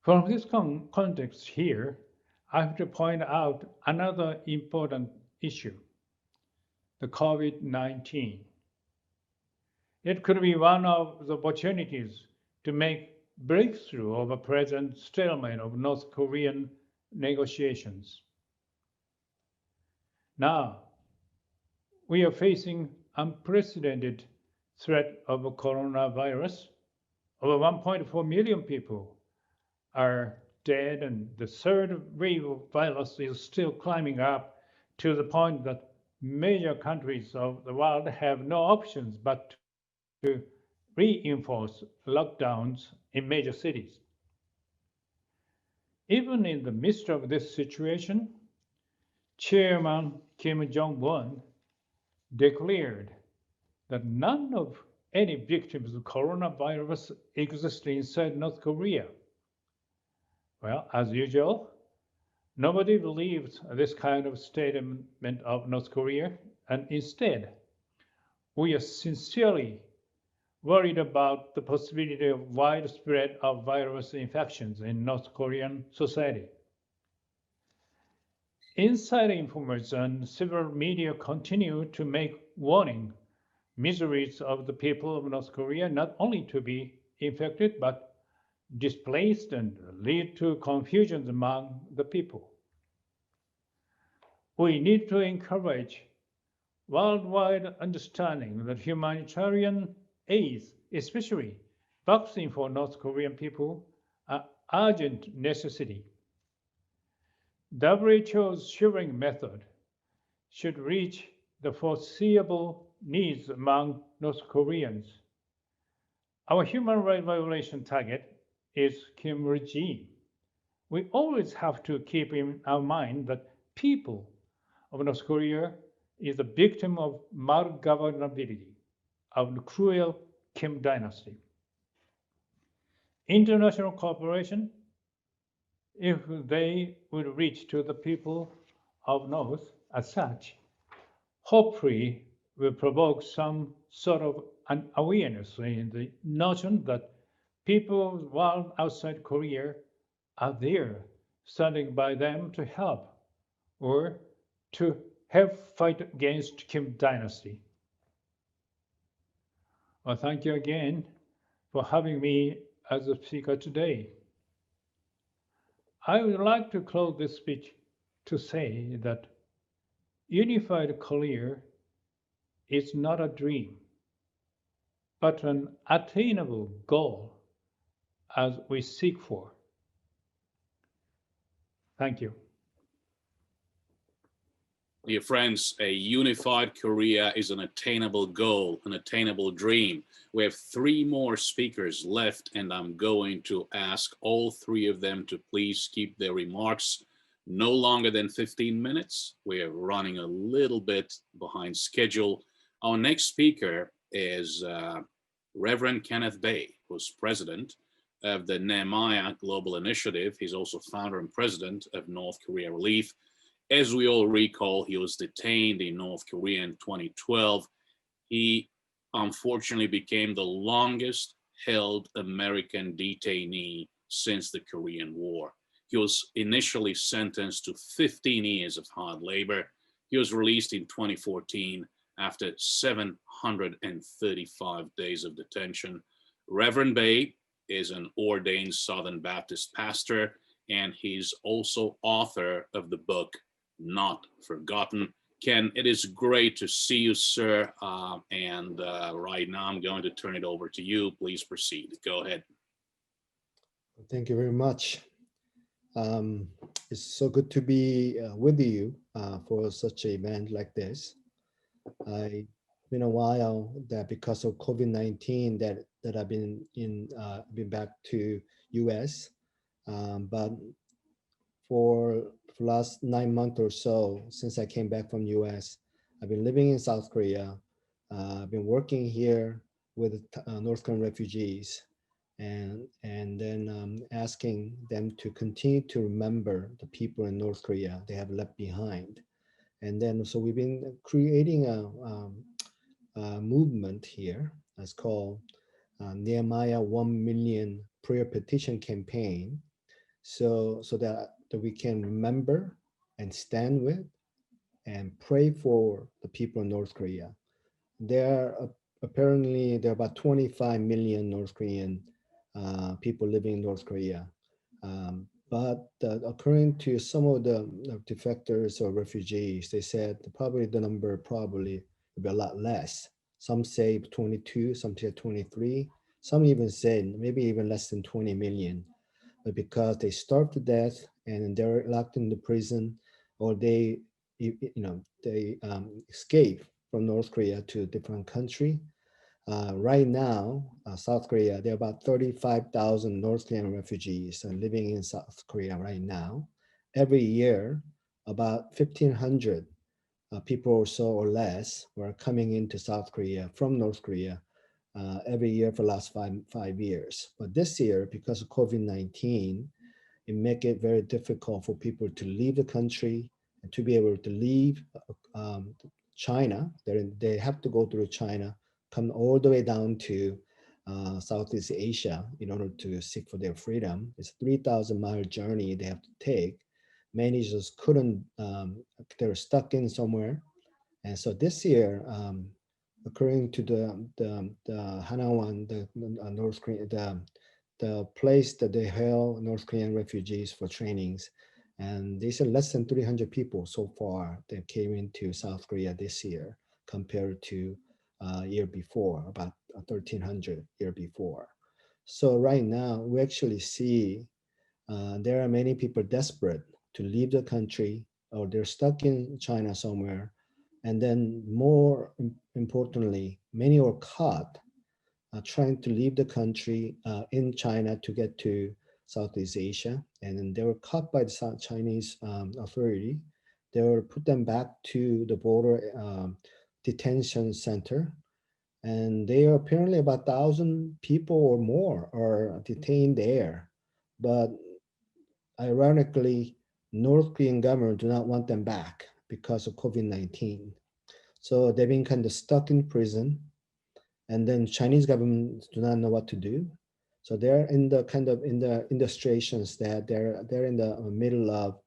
From this context here, I have to point out another important issue, the COVID-19. It could be one of the opportunities to make breakthrough of a present stalemate of North Korean negotiations. Now, we are facing unprecedented threat of coronavirus. Over 1.4 million people are dead, and the third wave of virus is still climbing up to the point that major countries of the world have no options but to reinforce lockdowns in major cities. Even in the midst of this situation, Chairman Kim Jong-un declared that none of any victims of coronavirus exist inside North Korea. Well, as usual, nobody believes this kind of statement of North Korea, and instead, we are sincerely worried about the possibility of widespread of virus infections in North Korean society. Insider informers and several media continue to make warning miseries of the people of North Korea not only to be infected but displaced and lead to confusion among the people. We need to encourage worldwide understanding that humanitarian aid, especially vaccine for North Korean people, are urgent necessity. WHO's sharing method should reach the foreseeable needs among North Koreans. Our human rights violation target is Kim regime. We always have to keep in our mind that people of North Korea is a victim of malgovernability of the cruel Kim dynasty. International cooperation, if they would reach to the people of North as such, hopefully will provoke some sort of an awareness in the notion that people world outside Korea are there standing by them to help or to help fight against Kim dynasty. Well, thank you again for having me as a speaker today. I would like to close this speech to say that unified Korea is not a dream, but an attainable goal as we seek for. Thank you. Dear friends, a unified Korea is an attainable goal, an attainable dream. We have 3 more speakers left, and I'm going to ask all 3 of them to please keep their remarks no longer than 15 minutes. We're running a little bit behind schedule. Our next speaker is Reverend Kenneth Bae, who's president of the Nehemiah Global Initiative. He's also founder and president of North Korea Relief. As we all recall, he was detained in North Korea in 2012. He unfortunately became the longest held American detainee since the Korean War. He was initially sentenced to 15 years of hard labor. He was released in 2014 after 735 days of detention. Reverend Bae is an ordained Southern Baptist pastor, and he's also author of the book Not Forgotten. Ken, it is great to see you, sir. Right now I'm going to turn it over to you. Please proceed. Go ahead. Thank you very much. It's so good to be with you for such an event like this. It's been a while that because of COVID-19 that I've been back to US, but for the last 9 months or so since I came back from US, I've been living in South Korea. I've been working here with North Korean refugees, and then asking them to continue to remember the people in North Korea they have left behind. And then so we've been creating a movement here. It's called Nehemiah 1 Million Prayer Petition Campaign. So that we can remember and stand with and pray for the people in North Korea. Apparently there are about 25 million North Korean people living in North Korea. But according to some of the defectors or refugees, they said probably the number will be a lot less. Some say 22, some say 23, some even say maybe even less than 20 million. But because they starved to death and they're locked in the prison, or they escape from North Korea to a different country. Right now, South Korea, there are about 35,000 North Korean refugees living in South Korea right now. Every year, about 1,500 people or so or less were coming into South Korea from North Korea every year for the last five years. But this year, because of COVID-19, it make it very difficult for people to leave the country and to be able to leave China. They have to go through China, come all the way down to Southeast Asia in order to seek for their freedom. It's a 3,000-mile journey they have to take. Many just couldn't, they're stuck in somewhere. And so this year, according to the Hanawan, the North Korean, the place that they held North Korean refugees for trainings, and they said less than 300 people so far that came into South Korea this year compared to year before, about 1,300 year before. So right now we actually see there are many people desperate to leave the country, or they're stuck in China somewhere. And then more importantly, many are caught trying to leave the country in China to get to Southeast Asia. And then they were caught by the Chinese authority. They were put them back to the border detention center. And they are apparently about 1,000 people or more are detained there. But ironically, North Korean government do not want them back because of COVID-19. So they've been kind of stuck in prison, and then Chinese government do not know what to do. So they're in the kind of in the illustrations that they're in the middle of.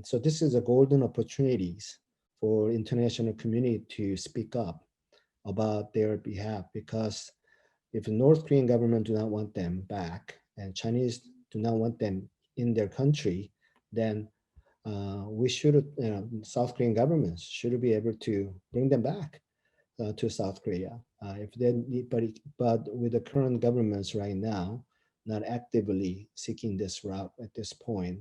So this is a golden opportunities for international community to speak up about their behalf, because if the North Korean government do not want them back and Chinese do not want them in their country, then we should, South Korean governments should be able to bring them back to South Korea. If they need, but with the current governments right now, not actively seeking this route at this point,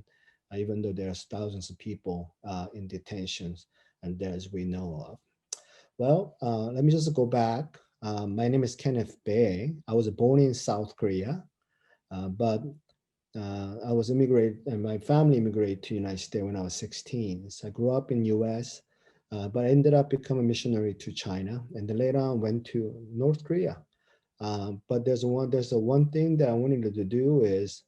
even though there's thousands of people in detentions, and as we know of. Well, let me just go back. My name is Kenneth Bae. I was born in South Korea, but I was immigrated, and my family immigrated to United States when I was 16. So I grew up in US, but I ended up becoming a missionary to China, and then later on went to North Korea. But there's the one thing that I wanted to do is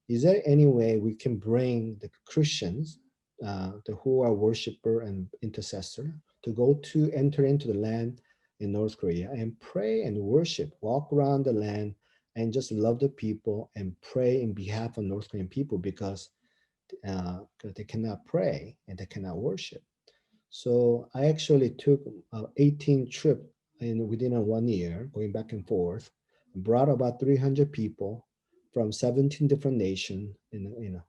there any way we can bring the Christians, who are worshiper and intercessor, to go to enter into the land in North Korea and pray and worship, walk around the land and just love the people and pray in behalf of North Korean people, because they cannot pray and they cannot worship. So I actually took 18 trip within a 1 year, going back and forth, brought about 300 people from 17 different nations in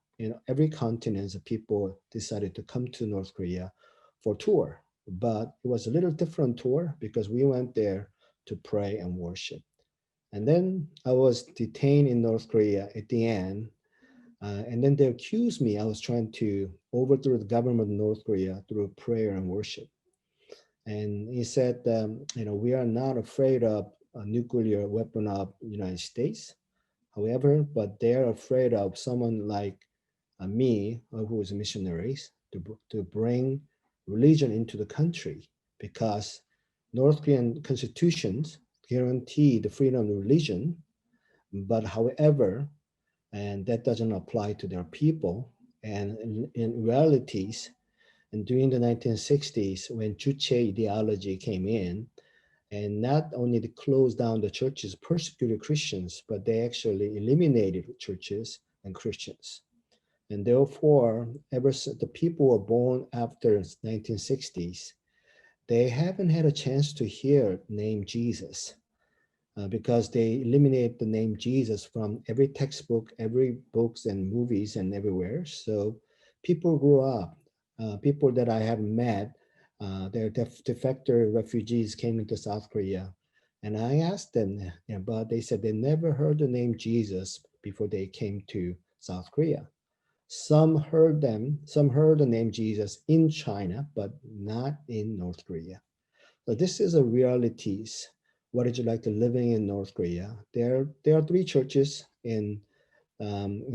every continent. The people decided to come to North Korea for tour, but it was a little different tour because we went there to pray and worship. And then I was detained in North Korea at the end. And then they accused me I was trying to overthrow the government of North Korea through prayer and worship. And he said, we are not afraid of a nuclear weapon of the United States. However, but they're afraid of someone like me, who is missionaries, to bring religion into the country, because North Korean constitutions guarantee the freedom of religion, but however, and that doesn't apply to their people. And in realities, and during the 1960s, when Juche ideology came in, and not only they closed down the churches, persecuted Christians, but they actually eliminated churches and Christians. And therefore, ever since the people were born after 1960s, they haven't had a chance to hear the name Jesus, because they eliminate the name Jesus from every textbook, every books and movies and everywhere. So people grew up, people that I have met, they're defector refugees came into South Korea. And I asked them, but they said they never heard the name Jesus before they came to South Korea. Some heard the name Jesus in China, but not in North Korea. So this is a realities. What is it like to living in North Korea? There are 3 churches in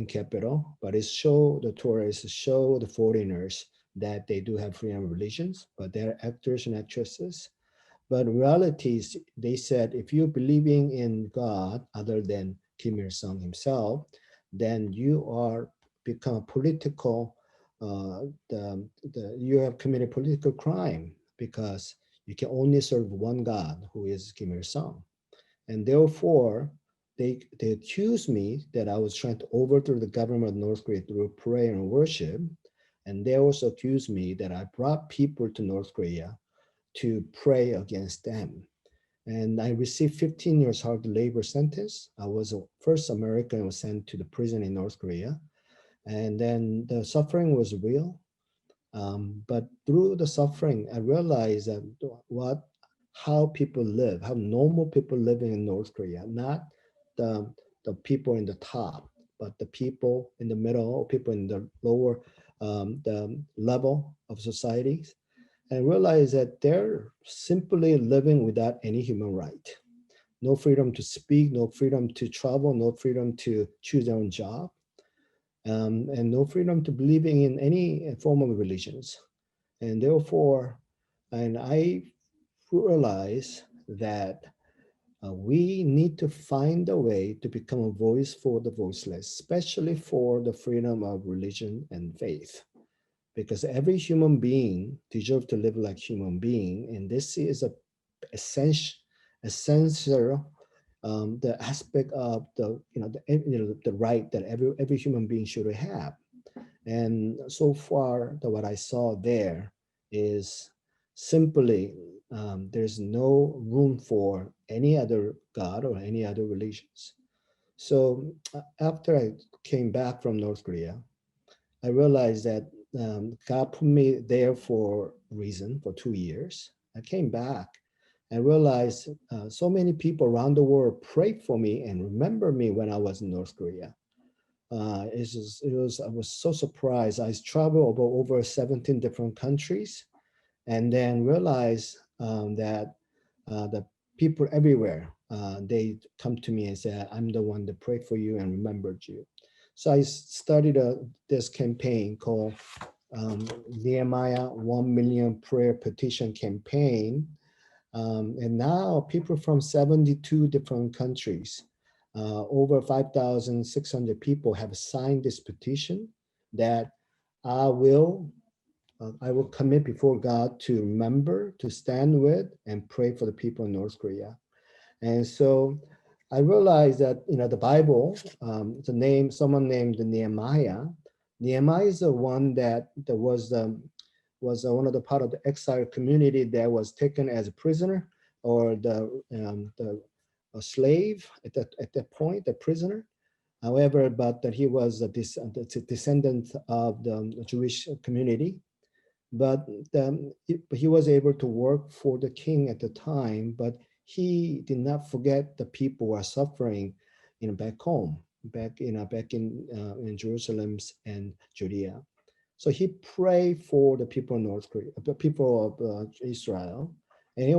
capital, but the tourists show the foreigners that they do have freedom of religions, but they're actors and actresses. But realities, they said, if you're believing in God other than Kim Il-sung himself, then you are become a political, you have committed political crime, because you can only serve one God, who is Kim Il-sung. And therefore, they accused me that I was trying to overthrow the government of North Korea through prayer and worship. And they also accused me that I brought people to North Korea to pray against them. And I received 15 years hard labor sentence. I was the first American who was sent to the prison in North Korea. And then the suffering was real. But through the suffering, I realized that how people live, how normal people living in North Korea, not the people in the top, but the people in the middle, or people in the lower the level of societies, and realize that they're simply living without any human right. No freedom to speak, no freedom to travel, no freedom to choose their own job, and no freedom to believing in any form of religions. And therefore, and I realize that we need to find a way to become a voice for the voiceless, especially for the freedom of religion and faith. Because every human being deserves to live like human being, and this is a essential the aspect of the right that every human being should have. And so far, what I saw there is simply there's no room for any other God or any other religions. So after I came back from North Korea, I realized that God put me there for a reason for 2 years. I came back and realized so many people around the world prayed for me and remember me when I was in North Korea. I was so surprised. I traveled over 17 different countries, and then realized that the people everywhere, they come to me and say, I'm the one that prayed for you and remembered you. So I started this campaign called Nehemiah 1 Million Prayer Petition Campaign. And now people from 72 different countries, over 5,600 people have signed this petition that I will commit before God to remember, to stand with, and pray for the people in North Korea. And so I realized that the Bible, someone named Nehemiah. Nehemiah is the one that was one of the part of the exile community that was taken as a prisoner, or a slave at that point, the prisoner. However, but that he was a descendant of the Jewish community. But he was able to work for the king at the time, but he did not forget the people who are suffering, back home, back in Jerusalem and Judea. So he prayed for the people of North Korea, the people of Israel, and he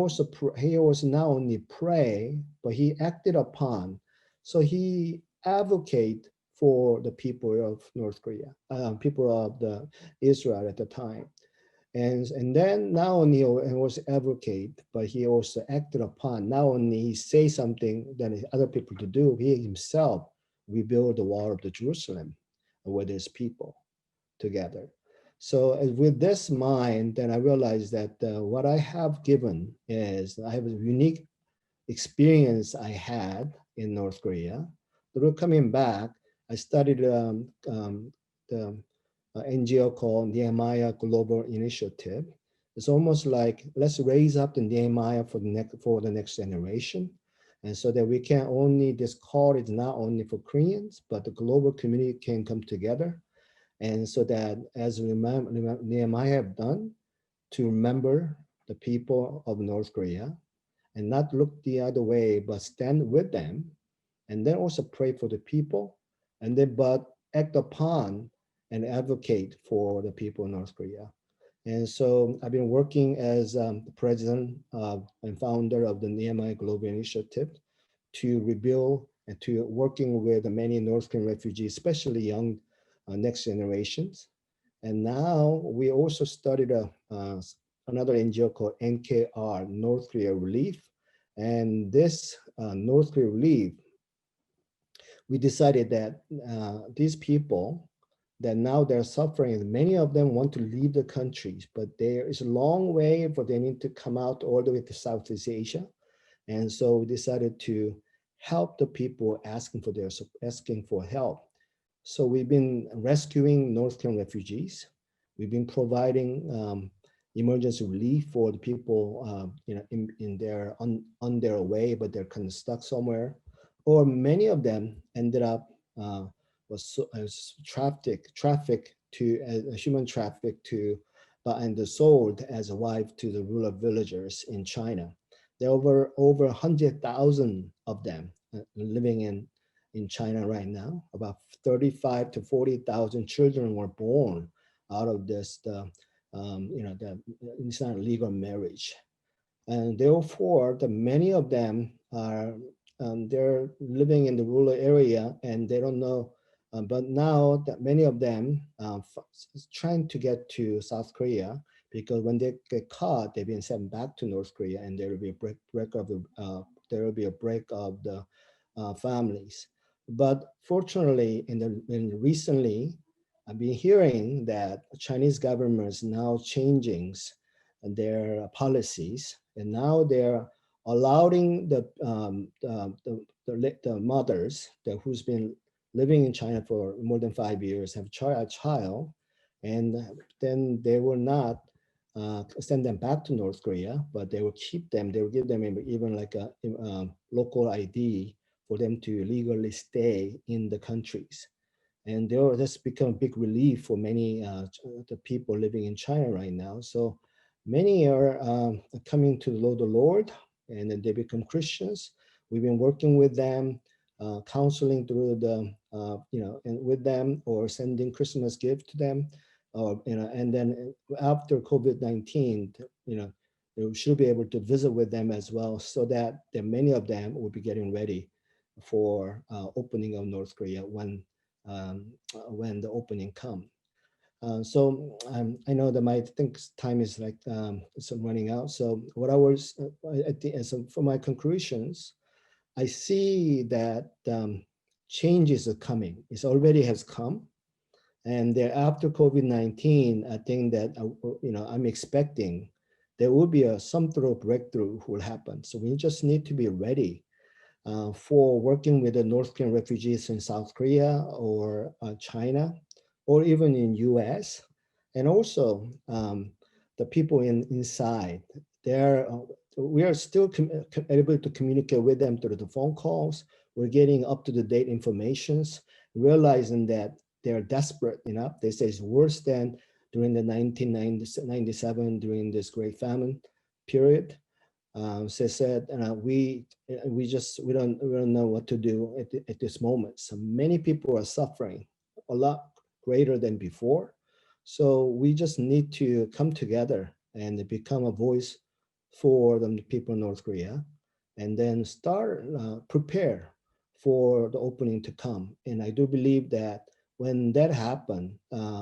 was not only pray, but he acted upon. So he advocate for the people of North Korea, people of the Israel at the time. And then not only he was advocate, but he also acted upon. Not only he say something that other people to do, he himself rebuilt the wall of the Jerusalem with his people together. So with this mind, then I realized that what I have given is I have a unique experience I had in North Korea. Through coming back, I studied the NGO called Nehemiah Global Initiative. It's almost like let's raise up the Nehemiah for the next generation, and so that we can only, this call is not only for Koreans, but the global community can come together, and so that as Nehemiah have done, to remember the people of North Korea and not look the other way, but stand with them, and then also pray for the people, and then but act upon and advocate for the people in North Korea. And so I've been working as the president and founder of the Nehemiah Global Initiative to rebuild and to working with many North Korean refugees, especially young next generations. And now we also started another NGO called NKR, North Korea Relief. And this North Korea Relief, we decided that these people that now they're suffering, and many of them want to leave the countries, but there is a long way for them to come out all the way to Southeast Asia. And so we decided to help the people asking for help. So we've been rescuing North Korean refugees. We've been providing emergency relief for the people, in their on their way, but they're kind of stuck somewhere, or many of them ended up was trafficked to human trafficked to, and sold as a wife to the rural villagers in China. There are over 100,000 of them living in China right now. About 35 to 40,000 children were born out of this. It's not legal marriage, and therefore many of them are they're living in the rural area and they don't know. But now that many of them trying to get to South Korea, because when they get caught, they've been sent back to North Korea, and there will be a break of the families. But fortunately, recently, I've been hearing that Chinese government is now changing their policies, and now they're allowing the mothers who's been living in China for more than 5 years have a child, and then they will not send them back to North Korea, but they will keep them. They will give them even like a local ID for them to legally stay in the countries. And that's become a big relief for many the people living in China right now. So many are coming to know the Lord, and then they become Christians. We've been working with them, counseling through the, and with them, or sending Christmas gift to them, and then after COVID-19, we should be able to visit with them as well, so that many of them will be getting ready for opening of North Korea when the opening come. So I know that my time is like it's running out. So what I was so for my conclusions, I see that changes are coming. It already has come, and after COVID-19, I think that I'm expecting there will be some sort of breakthrough will happen. So we just need to be ready for working with the North Korean refugees in South Korea or China, or even in US. And also the people inside, we are still able to communicate with them through the phone calls. We're getting up to the date informations, realizing that they're desperate enough. They say it's worse than during the 1997, during this Great Famine period. So said, we don't know what to do at this moment. So many people are suffering a lot greater than before. So we just need to come together and become a voice for the people in North Korea, and then start prepare for the opening to come. And I do believe that when that happens,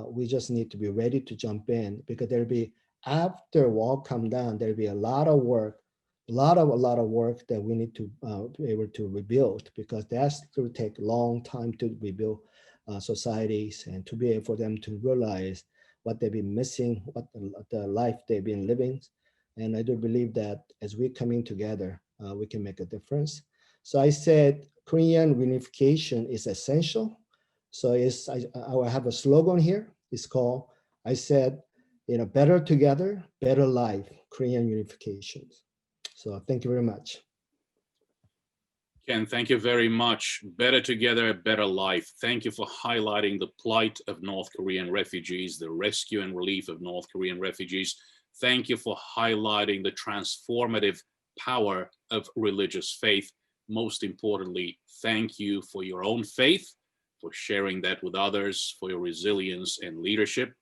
we just need to be ready to jump in, because there'll be, after wall come down, there'll be a lot of work, a lot of work that we need to be able to rebuild, because that's going to take a long time to rebuild societies, and to be able for them to realize what they've been missing, what the life they've been living. And I do believe that as we're coming together, we can make a difference. So I said Korean unification is essential. So I have a slogan here. It's called, I said, better together, better life, Korean unification. So thank you very much. Ken, thank you very much. Better together, better life. Thank you for highlighting the plight of North Korean refugees, the rescue and relief of North Korean refugees. Thank you for highlighting the transformative power of religious faith. Most importantly, thank you for your own faith, for sharing that with others, for your resilience and leadership.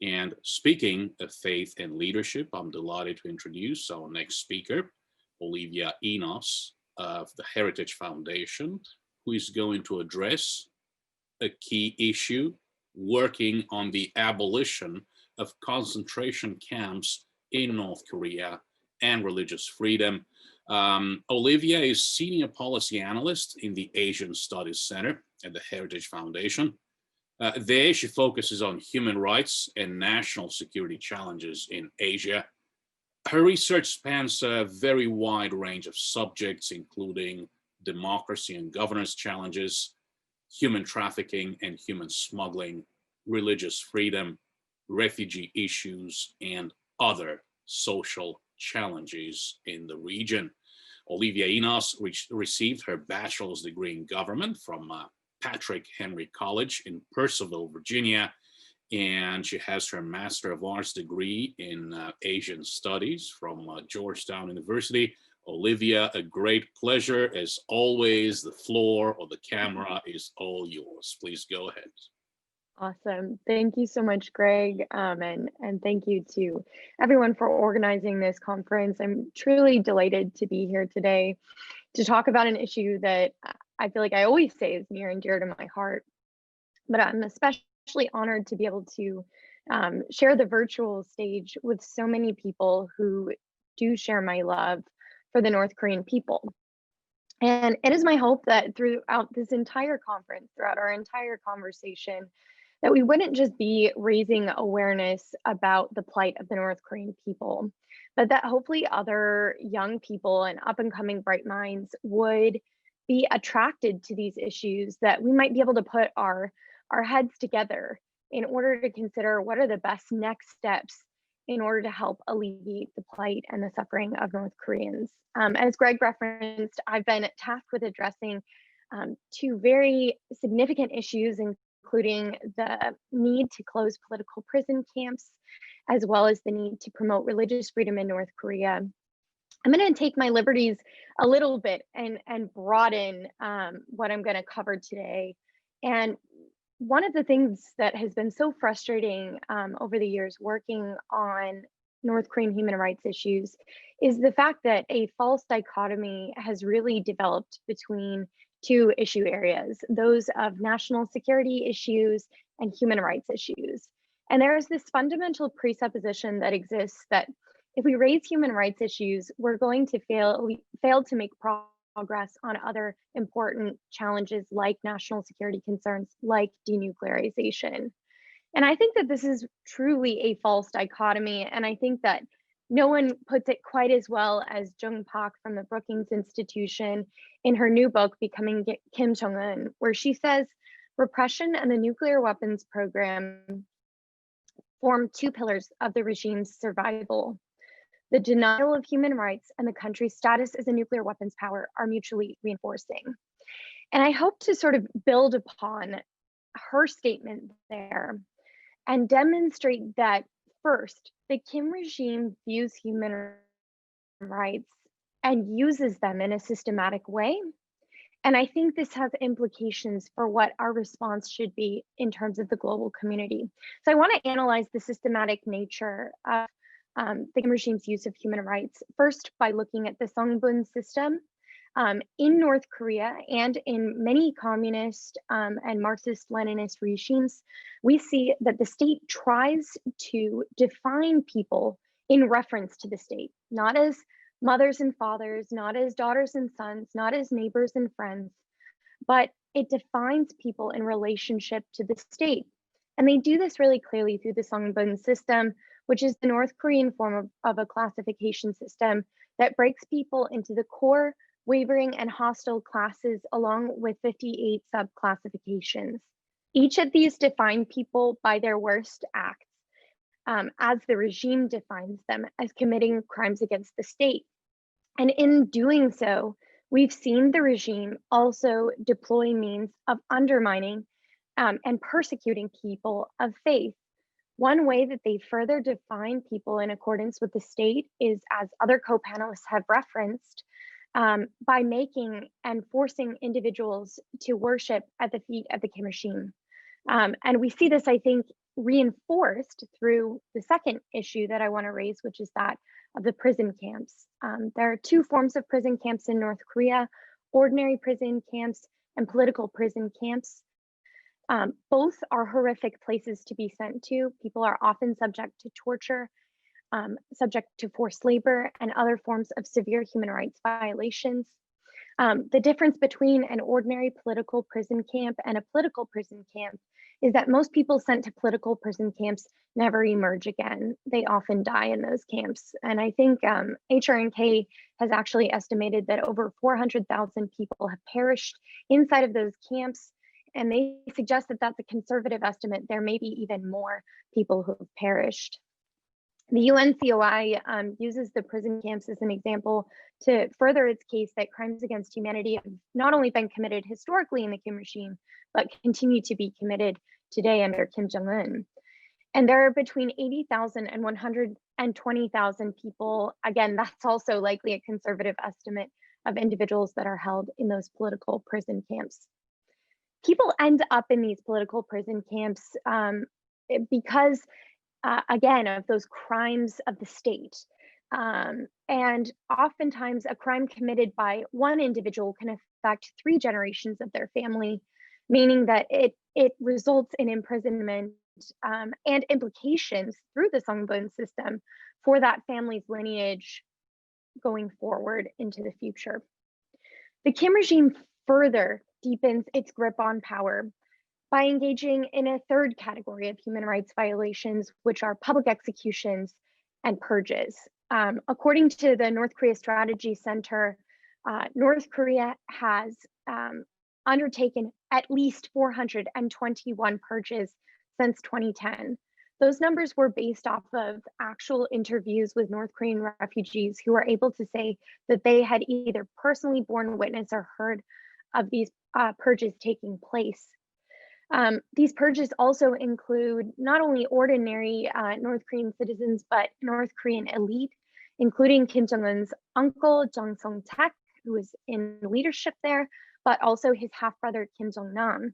And speaking of faith and leadership, I'm delighted to introduce our next speaker, Olivia Enos of the Heritage Foundation, who is going to address a key issue, working on the abolition of concentration camps in North Korea and religious freedom. Olivia is Senior Policy Analyst in the Asian Studies Center at the Heritage Foundation. There, she focuses on human rights and national security challenges in Asia. Her research spans a very wide range of subjects, including democracy and governance challenges, human trafficking and human smuggling, religious freedom, refugee issues, and other social challenges in the region. Olivia Enos received her bachelor's degree in government from Patrick Henry College in Purcellville, Virginia, and she has her Master of Arts degree in Asian Studies from Georgetown University. Olivia, a great pleasure as always. The floor or the camera is all yours. Please go ahead. Awesome. Thank you so much, Greg. And thank you to everyone for organizing this conference. I'm truly delighted to be here today to talk about an issue that I feel like I always say is near and dear to my heart, but I'm especially honored to be able to share the virtual stage with so many people who do share my love for the North Korean people. And it is my hope that throughout this entire conference, throughout our entire conversation, that we wouldn't just be raising awareness about the plight of the North Korean people, but that hopefully other young people and up and coming bright minds would be attracted to these issues, that we might be able to put our heads together in order to consider what are the best next steps in order to help alleviate the plight and the suffering of North Koreans. As Greg referenced, I've been tasked with addressing two very significant issues, including the need to close political prison camps, as well as the need to promote religious freedom in North Korea. I'm going to take my liberties a little bit and broaden what I'm going to cover today. And one of the things that has been so frustrating over the years working on North Korean human rights issues is the fact that a false dichotomy has really developed between two issue areas, those of national security issues and human rights issues. And there is this fundamental presupposition that exists that if we raise human rights issues, we're going to fail to make progress on other important challenges like national security concerns, like denuclearization. And I think that this is truly a false dichotomy. And I think that no one puts it quite as well as Jung Pak from the Brookings Institution in her new book, Becoming Kim Jong-un, where she says repression and the nuclear weapons program form two pillars of the regime's survival. The denial of human rights and the country's status as a nuclear weapons power are mutually reinforcing. And I hope to sort of build upon her statement there and demonstrate that first, the Kim regime views human rights and uses them in a systematic way. And I think this has implications for what our response should be in terms of the global community. So I want to analyze the systematic nature of the Kim regime's use of human rights, first by looking at the Songbun system in North Korea and in many communist and Marxist-Leninist regimes. We see that the state tries to define people in reference to the state, not as mothers and fathers, not as daughters and sons, not as neighbors and friends, but it defines people in relationship to the state. And they do this really clearly through the Songbun system, which is the North Korean form of a classification system that breaks people into the core, wavering, and hostile classes along with 58 subclassifications. Each of these define people by their worst acts, as the regime defines them as committing crimes against the state. And in doing so, we've seen the regime also deploy means of undermining and persecuting people of faith. One way that they further define people in accordance with the state is, as other co-panelists have referenced, by making and forcing individuals to worship at the feet of the Kim regime. And we see this, I think, reinforced through the second issue that I want to raise, which is that of the prison camps. There are two forms of prison camps in North Korea: ordinary prison camps and political prison camps. Both are horrific places to be sent to. People are often subject to torture, subject to forced labor and other forms of severe human rights violations. The difference between an ordinary political prison camp and a political prison camp is that most people sent to political prison camps never emerge again. They often die in those camps. And I think HRNK has actually estimated that over 400,000 people have perished inside of those camps. And they suggest that that's a conservative estimate. There may be even more people who have perished. The UNCOI uses the prison camps as an example to further its case that crimes against humanity have not only been committed historically in the Kim regime, but continue to be committed today under Kim Jong-un. And there are between 80,000 and 120,000 people. Again, that's also likely a conservative estimate of individuals that are held in those political prison camps. People end up in these political prison camps because again, of those crimes of the state. And oftentimes a crime committed by one individual can affect 3 generations of their family, meaning that it results in imprisonment and implications through the Songbun system for that family's lineage going forward into the future. The Kim regime further deepens its grip on power by engaging in a third category of human rights violations, which are public executions and purges. According to the North Korea Strategy Center, North Korea has undertaken at least 421 purges since 2010. Those numbers were based off of actual interviews with North Korean refugees who were able to say that they had either personally borne witness or heard of these purges taking place. These purges also include not only ordinary North Korean citizens, but North Korean elite, including Kim Jong-un's uncle, Jang Song-taek, who was in leadership there, but also his half-brother, Kim Jong-nam.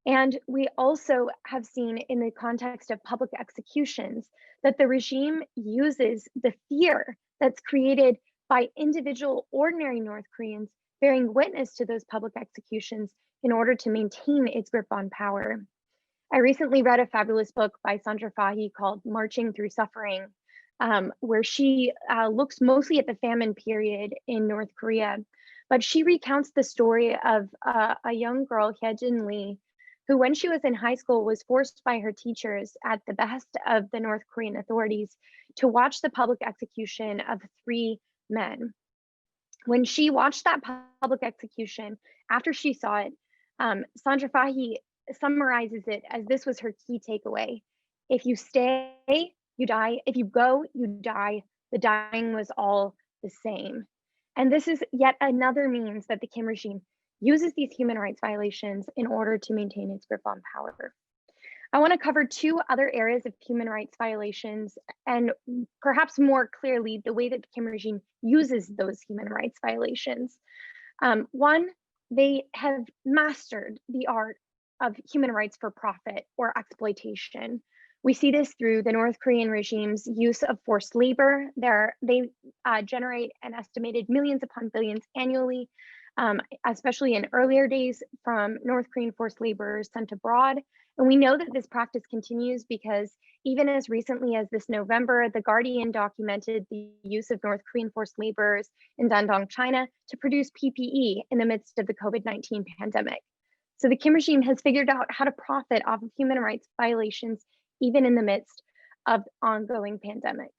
And we also have seen in the context of public executions that the regime uses the fear that's created by individual ordinary North Koreans bearing witness to those public executions in order to maintain its grip on power. I recently read a fabulous book by Sandra Fahy called Marching Through Suffering, where she looks mostly at the famine period in North Korea, but she recounts the story of a young girl, Hyunseung Lee, who when she was in high school was forced by her teachers at the behest of the North Korean authorities to watch the public execution of 3 men. When she watched that public execution, after she saw it, Sandra Fahy summarizes it as this was her key takeaway. If you stay, you die. If you go, you die. The dying was all the same. And this is yet another means that the Kim regime uses these human rights violations in order to maintain its grip on power. I want to cover 2 other areas of human rights violations, and perhaps more clearly, the way that the Kim regime uses those human rights violations. One, they have mastered the art of human rights for profit or exploitation. We see this through the North Korean regime's use of forced labor. They generate an estimated millions upon billions annually, especially in earlier days from North Korean forced laborers sent abroad. And we know that this practice continues because even as recently as this November, The Guardian documented the use of North Korean forced laborers in Dandong, China to produce PPE in the midst of the COVID-19 pandemic. So the Kim regime has figured out how to profit off of human rights violations, even in the midst of ongoing pandemic.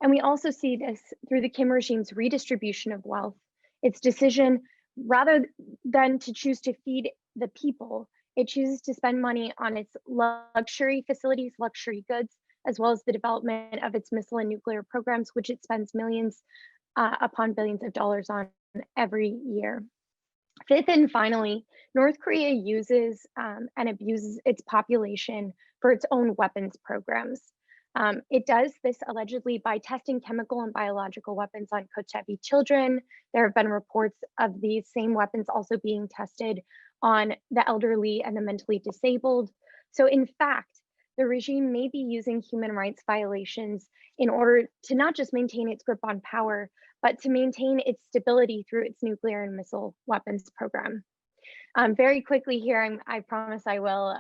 And we also see this through the Kim regime's redistribution of wealth. Its decision, rather than to choose to feed the people, it chooses to spend money on its luxury facilities, luxury goods, as well as the development of its missile and nuclear programs, which it spends millions upon billions of dollars on every year. Fifth and finally, North Korea uses and abuses its population for its own weapons programs. It does this allegedly by testing chemical and biological weapons on Kochevi children. There have been reports of these same weapons also being tested on the elderly and the mentally disabled. So in fact, the regime may be using human rights violations in order to not just maintain its grip on power, but to maintain its stability through its nuclear and missile weapons program. Very quickly here, I promise I will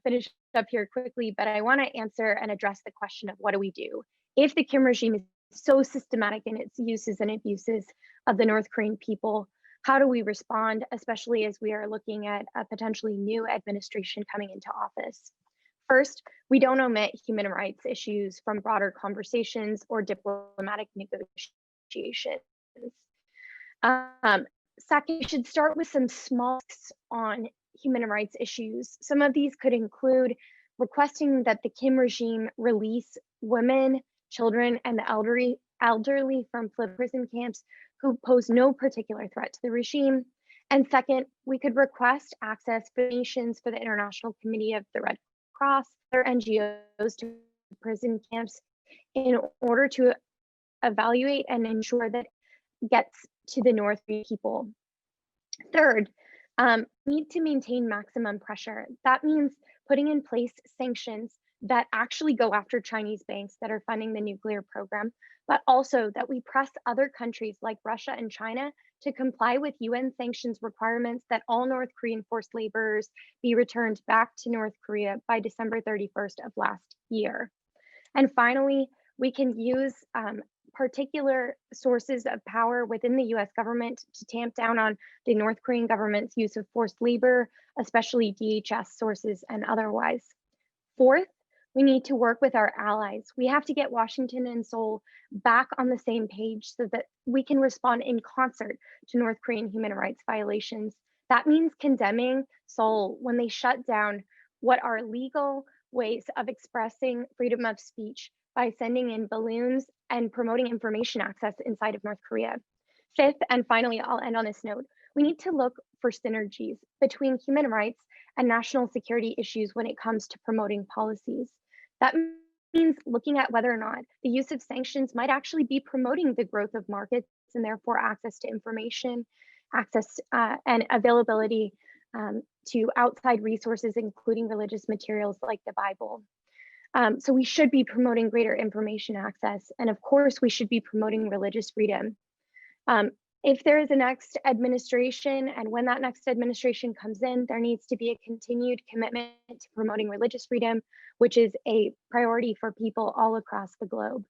finish up here quickly, but I want to answer and address the question of what do we do? If the Kim regime is so systematic in its uses and abuses of the North Korean people, How do we respond, especially as we are looking at a potentially new administration coming into office? First, we don't omit human rights issues from broader conversations or diplomatic negotiations. Second, we should start with some small on human rights issues. Some of these could include requesting that the Kim regime release women, children, and the elderly from prison camps who pose no particular threat to the regime. And second, we could request access for donations for the International Committee of the Red Cross, or NGOs, to prison camps in order to evaluate and ensure that gets to the North Korean people. Third, we need to maintain maximum pressure. That means putting in place sanctions that actually go after Chinese banks that are funding the nuclear program, but also that we press other countries like Russia and China to comply with UN sanctions requirements that all North Korean forced laborers be returned back to North Korea by December 31st of last year. And finally, we can use particular sources of power within the US government to tamp down on the North Korean government's use of forced labor, especially DHS sources and otherwise. Fourth, we need to work with our allies. We have to get Washington and Seoul back on the same page so that we can respond in concert to North Korean human rights violations. That means condemning Seoul when they shut down what are legal ways of expressing freedom of speech by sending in balloons and promoting information access inside of North Korea. Fifth, and finally, I'll end on this note, we need to look for synergies between human rights and national security issues when it comes to promoting policies. That means looking at whether or not the use of sanctions might actually be promoting the growth of markets and therefore access to information, access and availability to outside resources, including religious materials like the Bible. So we should be promoting greater information access. And of course, we should be promoting religious freedom. If there is a next administration, and when that next administration comes in, there needs to be a continued commitment to promoting religious freedom, which is a priority for people all across the globe.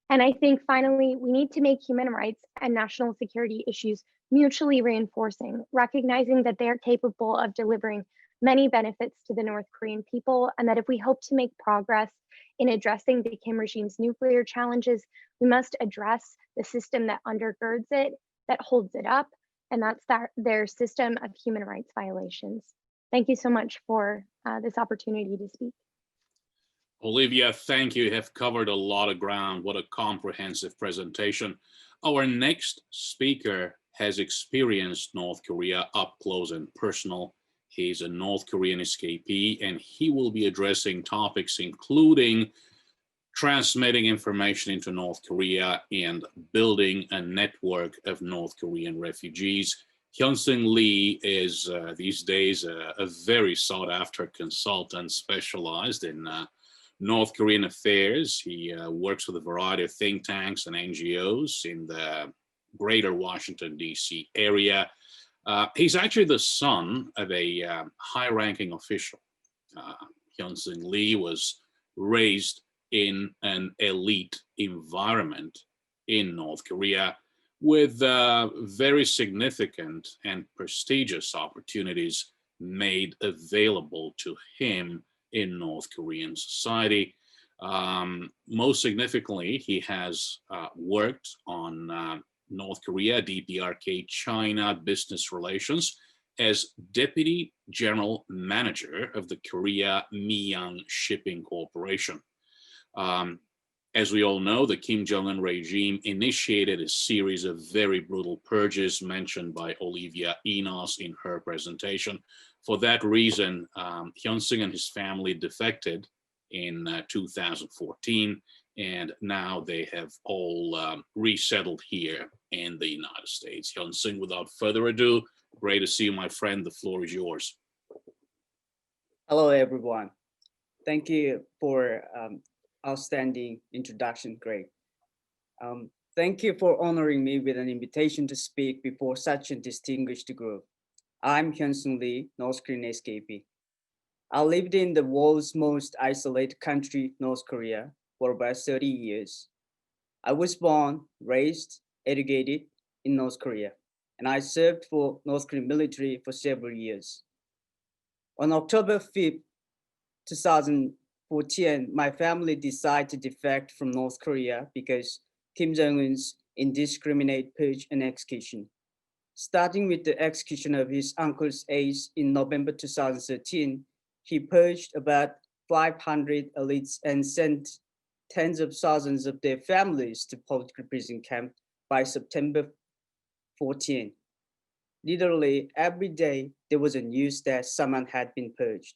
And I think finally, we need to make human rights and national security issues mutually reinforcing, recognizing that they are capable of delivering many benefits to the North Korean people, and that if we hope to make progress in addressing the Kim regime's nuclear challenges, we must address the system that undergirds it, that holds it up, and that's their system of human rights violations. Thank you so much for this opportunity to speak. Olivia, thank you. You have covered a lot of ground. What a comprehensive presentation. Our next speaker has experienced North Korea up close and personal. He's a North Korean escapee, and he will be addressing topics including transmitting information into North Korea and building a network of North Korean refugees. Hyunseung Lee is these days a very sought after consultant specialized in North Korean affairs. He works with a variety of think tanks and NGOs in the greater Washington, D.C. area. He's actually the son of a high-ranking official. Hyunseung Lee was raised in an elite environment in North Korea with very significant and prestigious opportunities made available to him in North Korean society. Most significantly, he has worked on North Korea, DPRK, China business relations as Deputy General Manager of the Korea Miyang Shipping Corporation. As we all know, the Kim Jong-un regime initiated a series of very brutal purges mentioned by Olivia Enos in her presentation. For that reason, Hyunseung and his family defected in 2014, and now they have all resettled here in the United States. Hyunseung, without further ado, great to see you, my friend. The floor is yours. Hello, everyone. Thank you for outstanding introduction, Greg. Thank you for honoring me with an invitation to speak before such a distinguished group. I'm Hyunseung Lee, North Korean escapee. I lived in the world's most isolated country, North Korea, for about 30 years. I was born, raised, educated in North Korea, and I served for North Korean military for several years. On October 5th, 2014, my family decided to defect from North Korea because Kim Jong-un's indiscriminate purge and execution. Starting with the execution of his uncle's aides in November 2013, he purged about 500 elites and sent tens of thousands of their families to political prison camp by September 14. Literally every day there was a news that someone had been purged.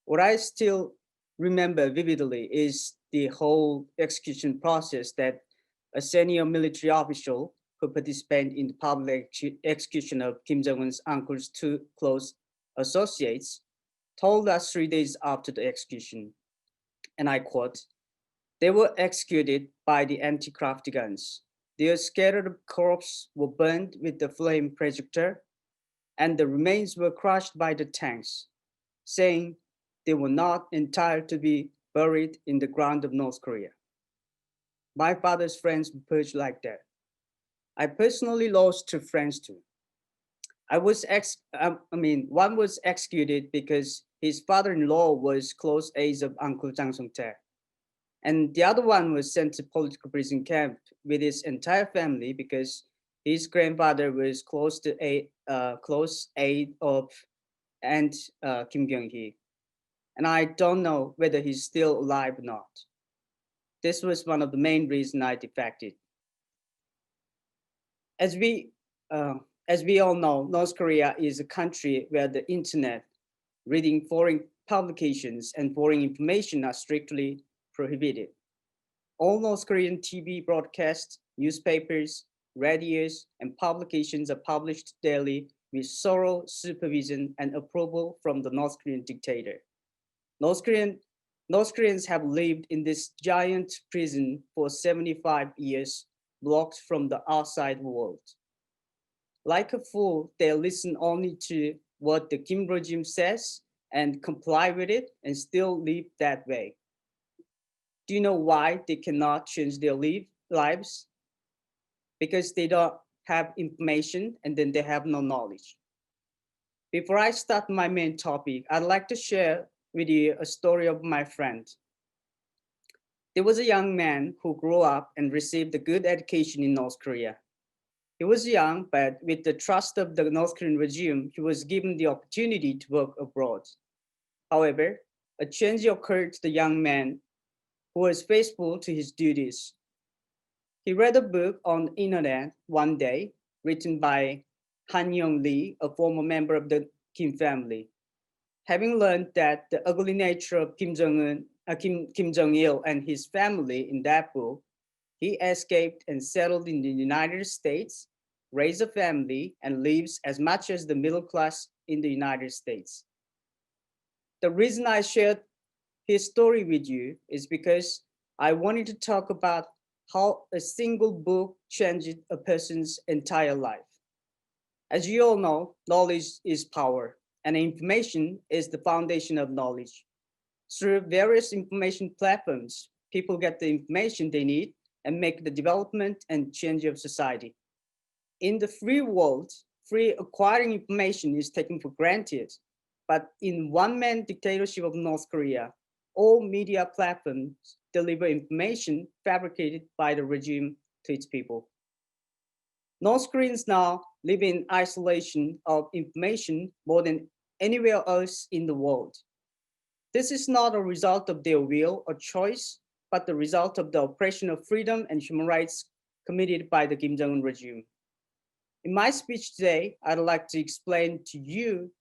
What I still remember vividly is the whole execution process that a senior military official who participated in the public execution of Kim Jong-un's uncle's two close associates told us 3 days after the execution, and I quote, "They were executed by the anti-craft guns. Their scattered corpses were burned with the flame projector, and the remains were crushed by the tanks, saying they were not entitled to be buried in the ground of North Korea." My father's friends were purged like that. I personally lost 2 friends too. One was executed because his father-in-law was close aide of Uncle Jang Song-tae. And the other one was sent to political prison camp with his entire family because his grandfather was close aide of Aunt Kim Kyung-hee. And I don't know whether he's still alive or not. This was one of the main reasons I defected. As we all know, North Korea is a country where the internet, reading foreign publications, and foreign information are strictly prohibited. All North Korean TV broadcasts, newspapers, radios, and publications are published daily with thorough supervision and approval from the North Korean dictator. North Koreans have lived in this giant prison for 75 years, blocked from the outside world. Like a fool, they listen only to what the Kim regime says and comply with it and still live that way. Do you know why they cannot change their lives? Because they don't have information and then they have no knowledge. Before I start my main topic, I'd like to share with you a story of my friend. There was a young man who grew up and received a good education in North Korea. He was young, but with the trust of the North Korean regime, he was given the opportunity to work abroad. However, a change occurred to the young man who was faithful to his duties. He read a book on the internet one day, written by Hyunseung Lee, a former member of the Kim family. Having learned that the ugly nature of Kim Jong-il and his family in that book, he escaped and settled in the United States, raised a family, and lives as much as the middle class in the United States. The reason I shared his story with you is because I wanted to talk about how a single book changed a person's entire life. As you all know, knowledge is power, and information is the foundation of knowledge. Through various information platforms, people get the information they need and make the development and change of society. In the free world, free acquiring information is taken for granted. But in one-man dictatorship of North Korea, all media platforms deliver information fabricated by the regime to its people. North Koreans now live in isolation of information more than anywhere else in the world. This is not a result of their will or choice, but the result of the oppression of freedom and human rights committed by the Kim Jong-un regime. In my speech today, I'd like to explain to you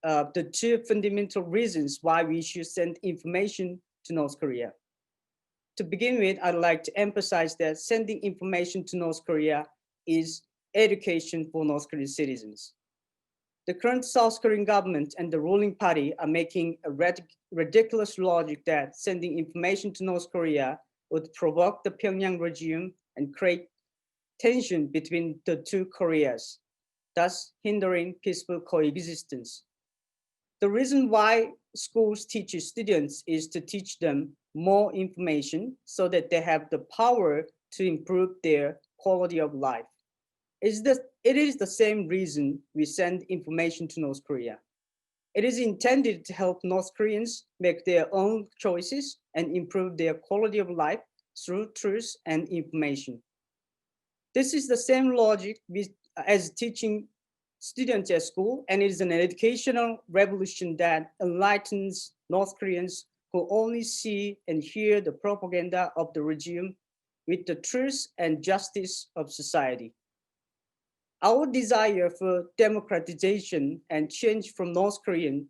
the 2 fundamental reasons why we should send information to North Korea. To begin with, I'd like to emphasize that sending information to North Korea is education for North Korean citizens. The current South Korean government and the ruling party are making a ridiculous logic that sending information to North Korea would provoke the Pyongyang regime and create tension between the 2 Koreas, thus hindering peaceful coexistence. The reason why schools teach students is to teach them more information so that they have the power to improve their quality of life. It is the same reason we send information to North Korea. It is intended to help North Koreans make their own choices and improve their quality of life through truth and information. This is the same logic as teaching students at school, and it is an educational revolution that enlightens North Koreans who only see and hear the propaganda of the regime with the truth and justice of society. Our desire for democratization and change from North Koreans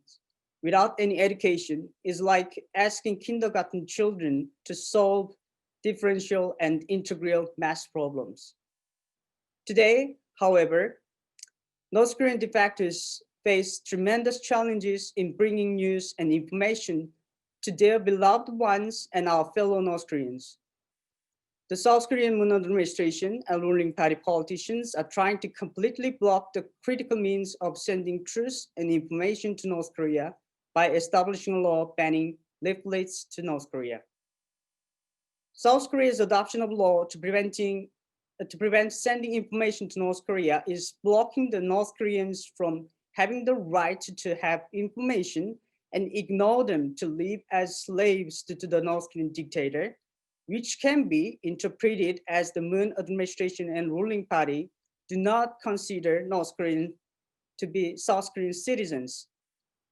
without any education is like asking kindergarten children to solve differential and integral math problems. Today, however, North Korean de factos face tremendous challenges in bringing news and information to their beloved ones and our fellow North Koreans. The South Korean Moon administration and ruling party politicians are trying to completely block the critical means of sending truth and information to North Korea by establishing a law banning leaflets to North Korea. South Korea's adoption of law to prevent sending information to North Korea is blocking the North Koreans from having the right to have information and ignore them to live as slaves to the North Korean dictator, which can be interpreted as the Moon administration and ruling party do not consider North Koreans to be South Korean citizens.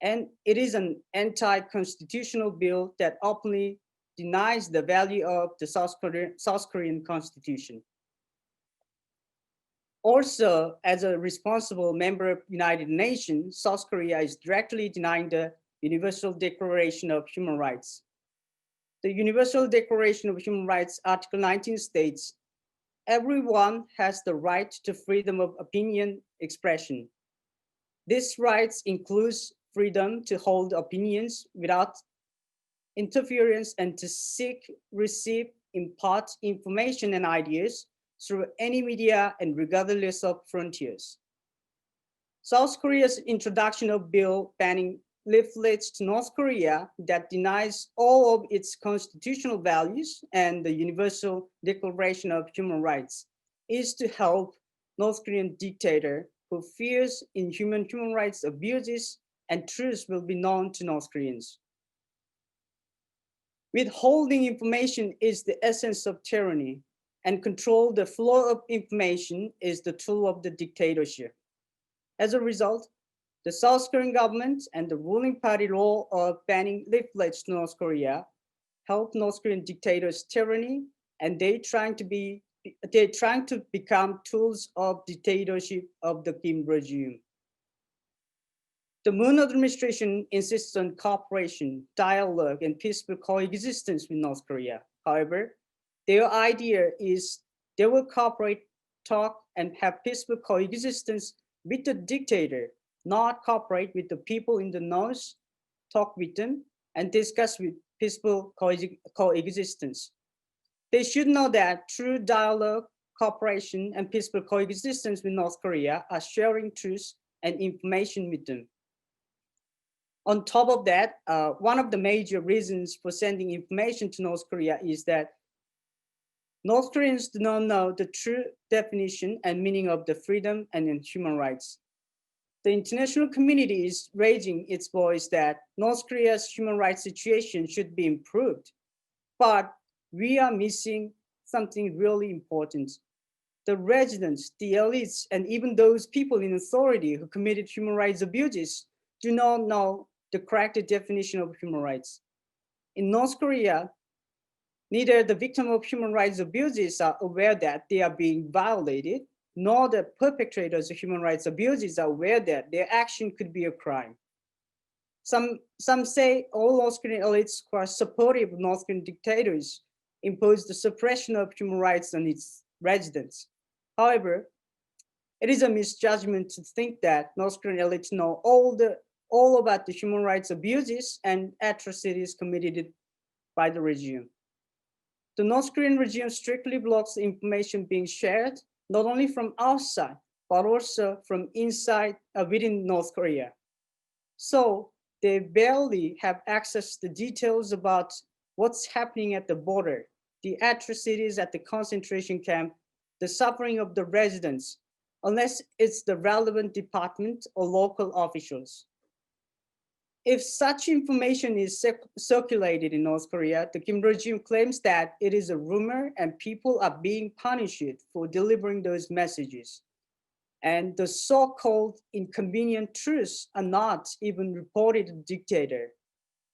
And it is an anti-constitutional bill that openly denies the value of the South Korean constitution. Also, as a responsible member of United Nations, South Korea is directly denying the Universal Declaration of Human Rights. The Universal Declaration of Human Rights, Article 19 states, everyone has the right to freedom of opinion expression. This right includes freedom to hold opinions without interference and to seek, receive, impart information and ideas through any media and regardless of frontiers. South Korea's introduction of bill banning leaflets to North Korea that denies all of its constitutional values and the Universal Declaration of Human Rights is to help North Korean dictator who fears inhuman human rights abuses and truth will be known to North Koreans. Withholding information is the essence of tyranny, and control the flow of information is the tool of the dictatorship. As a result, the South Korean government and the ruling party law of banning leaflets to North Korea help North Korean dictators' tyranny, and they're trying to become tools of dictatorship of the Kim regime. The Moon administration insists on cooperation, dialogue, and peaceful coexistence with North Korea. However, their idea is they will cooperate, talk, and have peaceful coexistence with the dictator, not cooperate with the people in the North, talk with them, and discuss with peaceful coexistence. They should know that through dialogue, cooperation, and peaceful coexistence with North Korea are sharing truth and information with them. On top of that, one of the major reasons for sending information to North Korea is that North Koreans do not know the true definition and meaning of the freedom and human rights. The international community is raising its voice that North Korea's human rights situation should be improved, but we are missing something really important. The residents, the elites, and even those people in authority who committed human rights abuses do not know the correct definition of human rights. In North Korea, neither the victim of human rights abuses are aware that they are being violated, nor the perpetrators of human rights abuses are aware that their action could be a crime. Some say all North Korean elites who are supportive of North Korean dictators impose the suppression of human rights on its residents. However, it is a misjudgment to think that North Korean elites know all about the human rights abuses and atrocities committed by the regime. The North Korean regime strictly blocks the information being shared, not only from outside, but also from inside, within North Korea. So they barely have access to details about what's happening at the border, the atrocities at the concentration camp, the suffering of the residents, unless it's the relevant department or local officials. If such information is circulated in North Korea, the Kim regime claims that it is a rumor and people are being punished for delivering those messages. And the so-called inconvenient truths are not even reported to the dictator.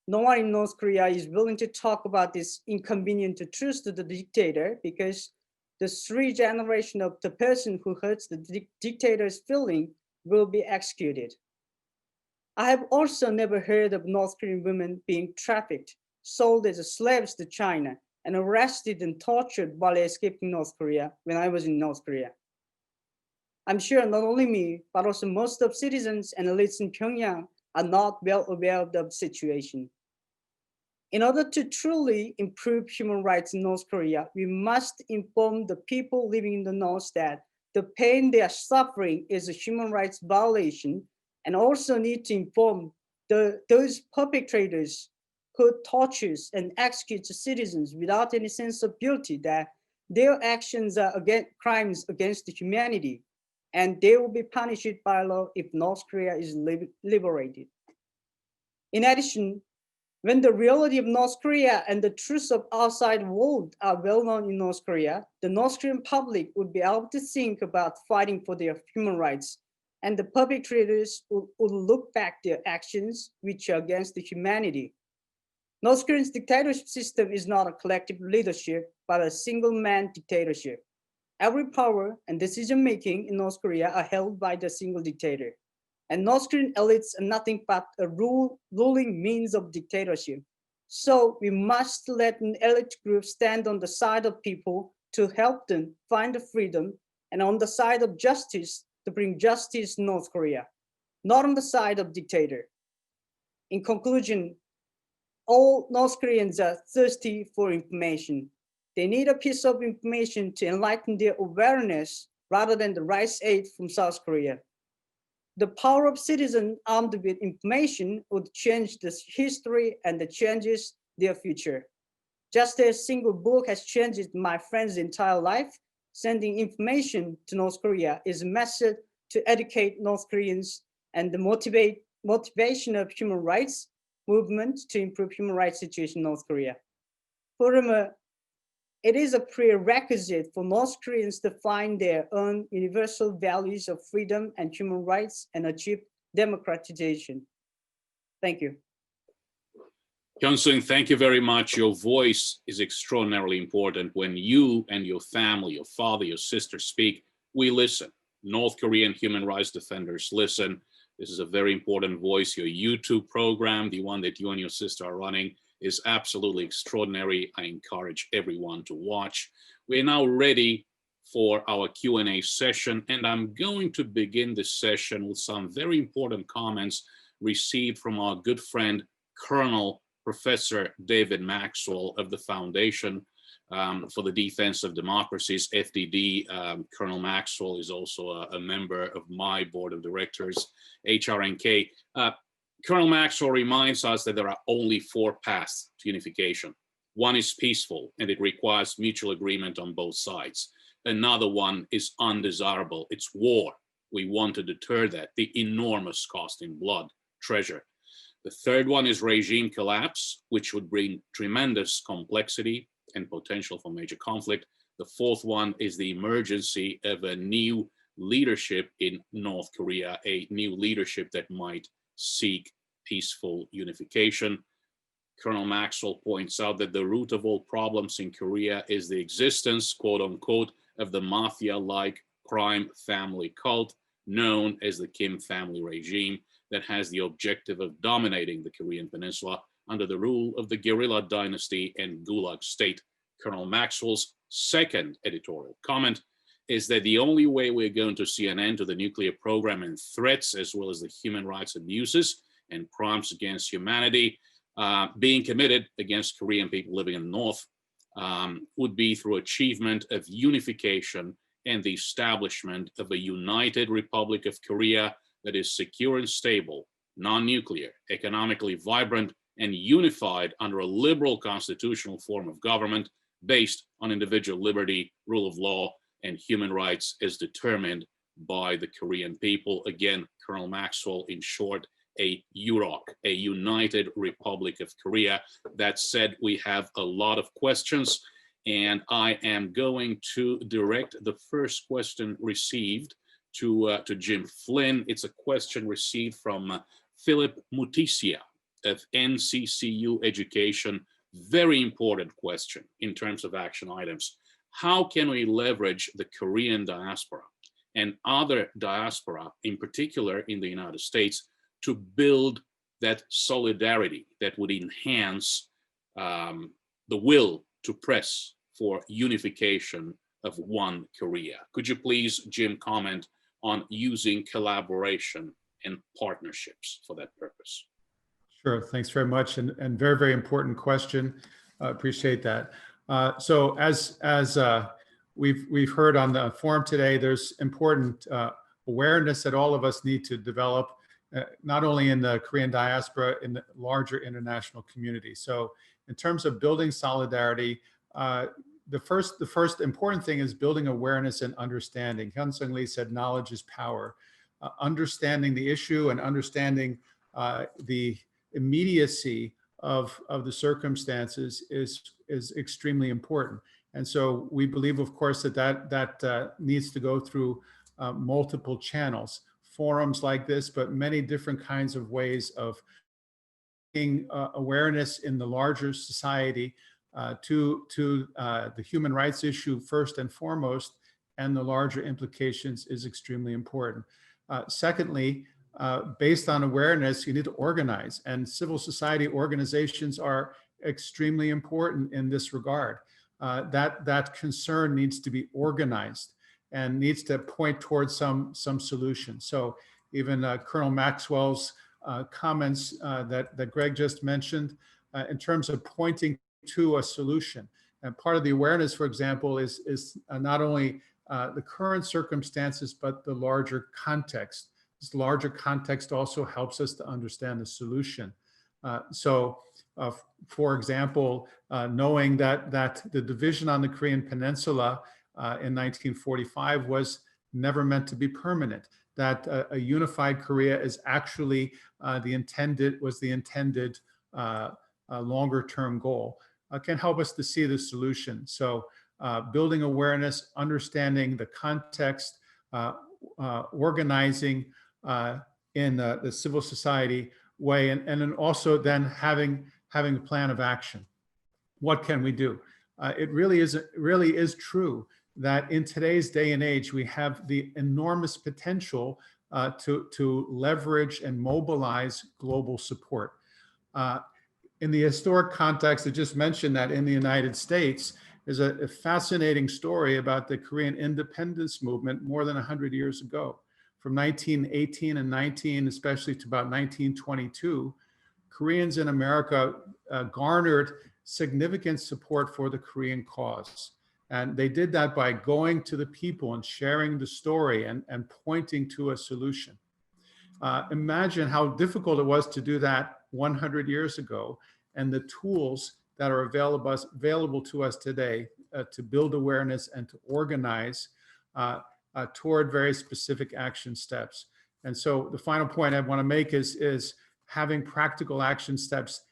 No one in North Korea is willing to talk about this inconvenient truth to the dictator because the 3 generations of the person who hurts the dictator's feeling will be executed. I have also never heard of North Korean women being trafficked, sold as slaves to China, and arrested and tortured while escaping North Korea when I was in North Korea. I'm sure not only me, but also most of citizens and elites in Pyongyang are not well aware of the situation. In order to truly improve human rights in North Korea, we must inform the people living in the North that the pain they are suffering is a human rights violation, and also need to inform those perpetrators who tortures and executes citizens without any sense of guilty that their actions are crimes against humanity, and they will be punished by law if North Korea is liberated. In addition, when the reality of North Korea and the truths of outside world are well known in North Korea, the North Korean public would be able to think about fighting for their human rights, and the perpetrators would look back their actions which are against the humanity. North Korea's dictatorship system is not a collective leadership, but a single-man dictatorship. Every power and decision-making in North Korea are held by the single dictator. And North Korean elites are nothing but a ruling means of dictatorship. So we must let an elite group stand on the side of people to help them find the freedom, and on the side of justice to bring justice in North Korea, not on the side of dictator. In conclusion, all North Koreans are thirsty for information. They need a piece of information to enlighten their awareness rather than the rice aid from South Korea. The power of citizens armed with information would change this history and it changes their future. Just as a single book has changed my friend's entire life, sending information to North Korea is a method to educate North Koreans and the motivation of human rights movement to improve human rights situation in North Korea. Furthermore, it is a prerequisite for North Koreans to find their own universal values of freedom and human rights and achieve democratization. Thank you. Hyunseung, thank you very much. Your voice is extraordinarily important. When you and your family, your father, your sister speak, we listen. North Korean human rights defenders listen. This is a very important voice. Your YouTube program, the one that you and your sister are running, is absolutely extraordinary. I encourage everyone to watch. We're now ready for our Q&A session, and I'm going to begin this session with some very important comments received from our good friend, Colonel Professor David Maxwell of the Foundation for the Defense of Democracies, FDD. Colonel Maxwell is also a member of my board of directors, HRNK. Colonel Maxwell reminds us that there are only 4 paths to unification. One is peaceful, and it requires mutual agreement on both sides. Another one is undesirable. It's war. We want to deter that, the enormous cost in blood, treasure. The third one is regime collapse, which would bring tremendous complexity and potential for major conflict. The fourth one is the emergency of a new leadership in North Korea, a new leadership that might seek peaceful unification. Colonel Maxwell points out that the root of all problems in Korea is the existence, quote unquote, of the mafia-like crime family cult known as the Kim family regime that has the objective of dominating the Korean Peninsula under the rule of the guerrilla dynasty and Gulag state. Colonel Maxwell's second editorial comment is that the only way we're going to see an end to the nuclear program and threats, as well as the human rights abuses and crimes against humanity being committed against Korean people living in the North, would be through achievement of unification and the establishment of a united Republic of Korea that is secure and stable, non-nuclear, economically vibrant, and unified under a liberal constitutional form of government based on individual liberty, rule of law, and human rights as determined by the Korean people. Again, Colonel Maxwell, in short, a UROC, a United Republic of Korea. That said, we have a lot of questions, and I am going to direct the first question received to Jim Flynn. It's a question received from Philip Mutisia of NCCU Education. Very important question in terms of action items. How can we leverage the Korean diaspora and other diaspora, in particular in the United States, to build that solidarity that would enhance the will to press for unification of one Korea? Could you please, Jim, comment on using collaboration and partnerships for that purpose? Sure, thanks very much, and very, very important question. Appreciate that. So as we've heard on the forum today, there's important awareness that all of us need to develop, not only in the Korean diaspora, in the larger international community. So in terms of building solidarity, the first important thing is building awareness and understanding. Hyunseung Lee said knowledge is power. Understanding the issue and understanding the immediacy of the circumstances is extremely important. And so we believe, of course, that needs to go through multiple channels, forums like this, but many different kinds of ways of bringing awareness in the larger society to the human rights issue first and foremost, and the larger implications is extremely important. Secondly, based on awareness, you need to organize, and civil society organizations are extremely important in this regard. That concern needs to be organized and needs to point towards some solution. So even Colonel Maxwell's comments that Greg just mentioned in terms of pointing to a solution. And part of the awareness, for example, is not only the current circumstances, but the larger context. This larger context also helps us to understand the solution. For example, knowing that the division on the Korean Peninsula in 1945 was never meant to be permanent, that a unified Korea is actually the intended longer term goal, can help us to see the solution. So building awareness, understanding the context, organizing in the civil society way, and then also then having a plan of action. What can we do? It really is true that in today's day and age, we have the enormous potential to leverage and mobilize global support. In the historic context, I just mentioned that in the United States, there's a fascinating story about the Korean independence movement more than 100 years ago. From 1918 and 19, especially to about 1922, Koreans in America garnered significant support for the Korean cause. And they did that by going to the people and sharing the story and pointing to a solution. Imagine how difficult it was to do that 100 years ago, and the tools that are available to us today to build awareness and to organize toward very specific action steps. And so the final point I want to make is having practical action steps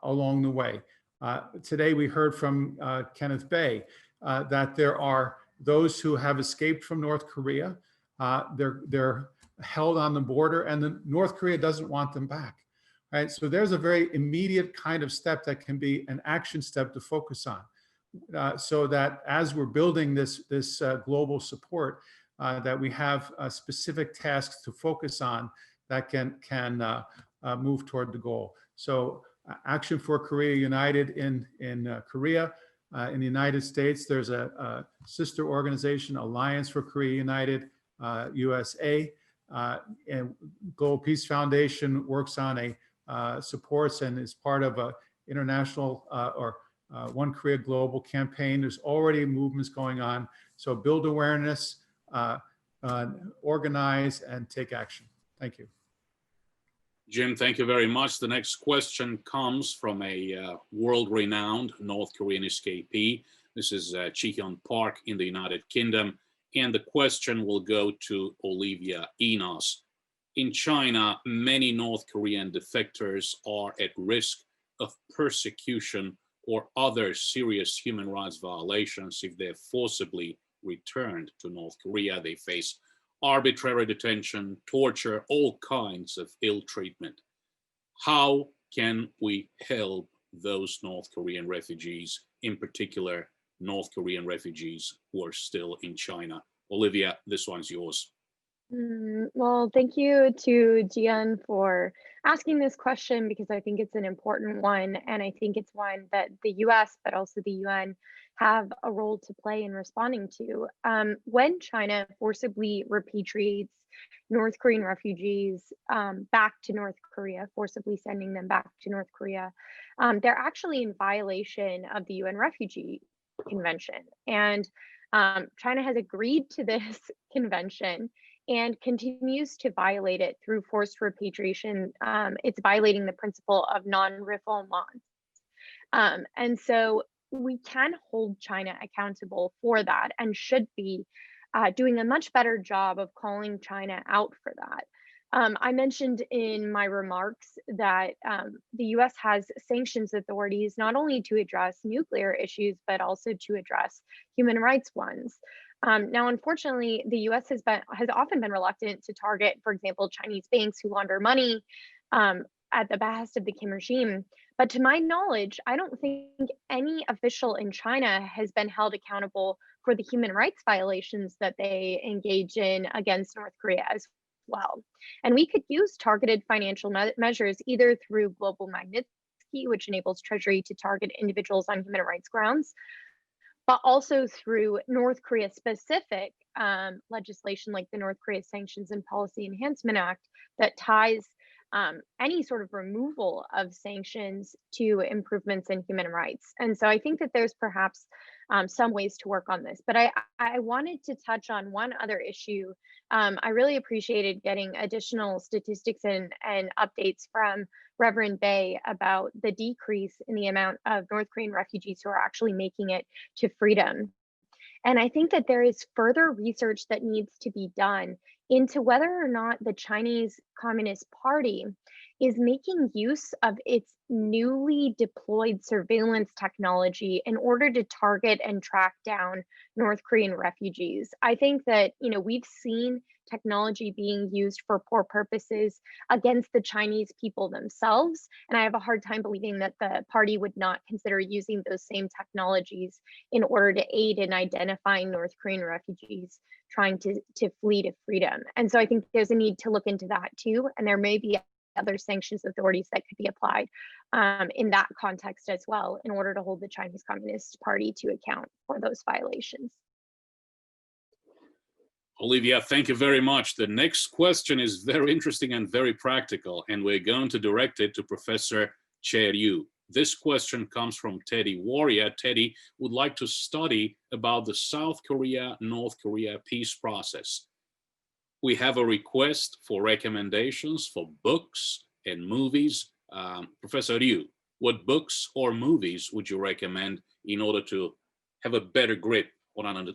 along the way. Today we heard from Kenneth Bae that there are those who have escaped from North Korea. They're held on the border, and North Korea doesn't want them back. Right? So there's a very immediate kind of step that can be an action step to focus on, so that as we're building this global support, that we have specific tasks to focus on that can move toward the goal. So Action for Korea United in Korea. In the United States, there's a sister organization, Alliance for Korea United, USA, and Global Peace Foundation works on supports and is part of a international One Korea Global campaign. There's already movements going on. So build awareness, organize, and take action. Thank you. Jim, thank you very much. The next question comes from a world-renowned North Korean escapee. This is Ji-hyun Park in the United Kingdom. And the question will go to Olivia. Enos. In China, many North Korean defectors are at risk of persecution or other serious human rights violations if they're forcibly returned to North Korea. They face arbitrary detention, torture, all kinds of ill treatment. How can we help those North Korean refugees, in particular North Korean refugees who are still in China? Olivia, this one's yours. Well, thank you to Jian for asking this question, because I think it's an important one. And I think it's one that the US, but also the UN, have a role to play in responding to. When China forcibly repatriates North Korean refugees back to North Korea, forcibly sending them back to North Korea, they're actually in violation of the UN Refugee Convention. And China has agreed to this convention and continues to violate it through forced repatriation. It's violating the principle of non-refoulement. And so we can hold China accountable for that, and should be doing a much better job of calling China out for that. I mentioned in my remarks that the US has sanctions authorities not only to address nuclear issues, but also to address human rights ones. Now, unfortunately, the US has often been reluctant to target, for example, Chinese banks who launder money at the behest of the Kim regime. But to my knowledge, I don't think any official in China has been held accountable for the human rights violations that they engage in against North Korea as well. And we could use targeted financial measures either through Global Magnitsky, which enables Treasury to target individuals on human rights grounds, but also through North Korea specific legislation like the North Korea Sanctions and Policy Enhancement Act that ties any sort of removal of sanctions to improvements in human rights. And so I think that there's perhaps some ways to work on this. But I wanted to touch on one other issue. I really appreciated getting additional statistics and updates from Reverend Bae about the decrease in the amount of North Korean refugees who are actually making it to freedom. And I think that there is further research that needs to be done into whether or not the Chinese Communist Party is making use of its newly deployed surveillance technology in order to target and track down North Korean refugees. I think that, we've seen technology being used for poor purposes against the Chinese people themselves. And I have a hard time believing that the party would not consider using those same technologies in order to aid in identifying North Korean refugees trying to flee to freedom. And so I think there's a need to look into that too. And there may be other sanctions authorities that could be applied in that context as well, in order to hold the Chinese Communist Party to account for those violations. Olivia, thank you very much. The next question is very interesting and very practical, and we're going to direct it to Professor Chae-ryu. This question comes from Teddy Warrior. Teddy would like to study about the South Korea-North Korea peace process. We have a request for recommendations for books and movies. Professor Ryu, what books or movies would you recommend in order to have a better grip on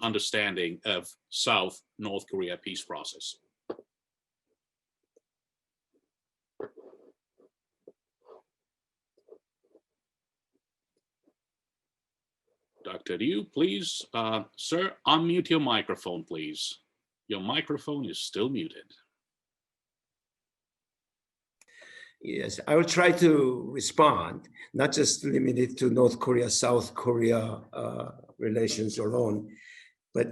understanding of South-North Korea peace process? Dr. Ryu, please, sir, unmute your microphone, please. Your microphone is still muted. Yes, I will try to respond, not just limited to North Korea, South Korea relations alone, but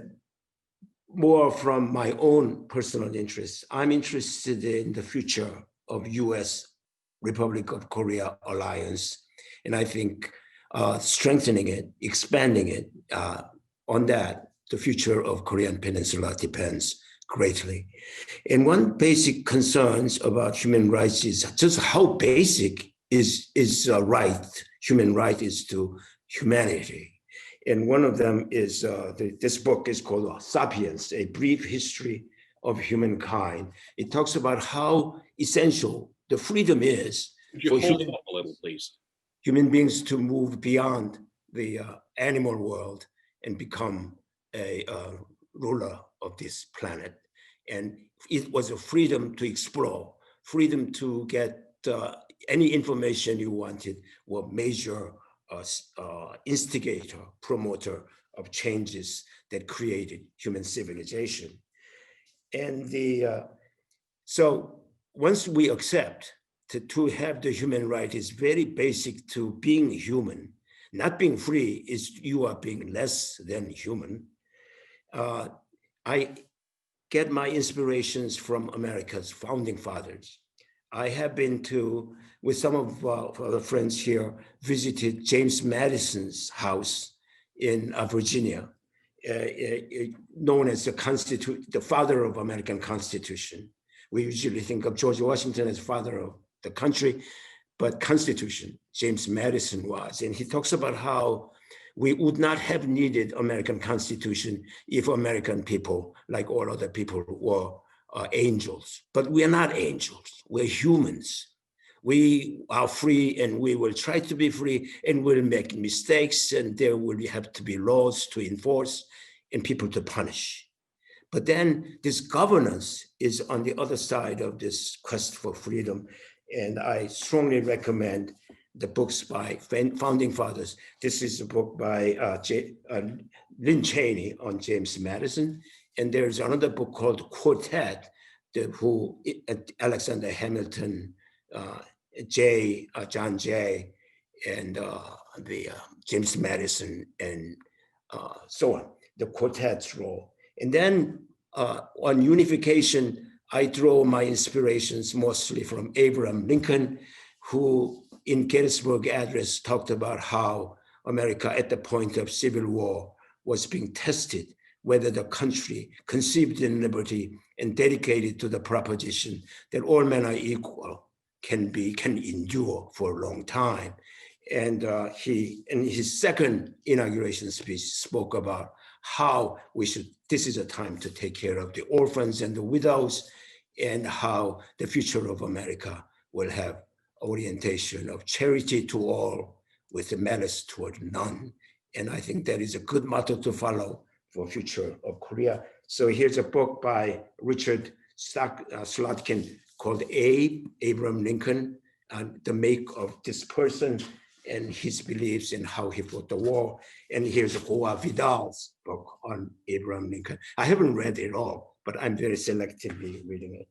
more from my own personal interests. I'm interested in the future of US Republic of Korea alliance. And I think strengthening it, expanding it, on that, the future of Korean Peninsula depends greatly. And one basic concerns about human rights is just how basic is right, human right is to humanity. And one of them is, this book is called Sapiens, A Brief History of Humankind. It talks about how essential the freedom is for human beings to move beyond the animal world and become a ruler of this planet. And it was a freedom to explore, freedom to get any information you wanted, were major instigator, promoter of changes that created human civilization. And so once we accept to have the human right is very basic to being human. Not being free is you are being less than human. I get my inspirations from America's founding fathers. I have been with some of the friends here, visited James Madison's house in Virginia, known as the father of American Constitution. We usually think of George Washington as father of the country, but Constitution, James Madison was. And he talks about how we would not have needed American Constitution if American people, like all other people, were angels. But we are not angels, we're humans. We are free and we will try to be free and we'll make mistakes and there will have to be laws to enforce and people to punish. But then this governance is on the other side of this quest for freedom. And I strongly recommend the books by founding fathers. This is a book by Lynn Cheney on James Madison. And there's another book called Quartet, Alexander Hamilton, John Jay, and James Madison, and so on, the quartet's role. And then on unification, I draw my inspirations mostly from Abraham Lincoln, who in Gettysburg Address talked about how America at the point of civil war was being tested, whether the country conceived in liberty and dedicated to the proposition that all men are equal can endure for a long time. And he, in his second inauguration speech, spoke about how this is a time to take care of the orphans and the widows, and how the future of America will have orientation of charity to all with the malice toward none. And I think that is a good motto to follow for future of Korea. So here's a book by Richard Slotkin called Abraham Lincoln, the make of this person and his beliefs and how he fought the war. And here's Goa Vidal's book on Abraham Lincoln. I haven't read it all, but I'm very selectively reading it.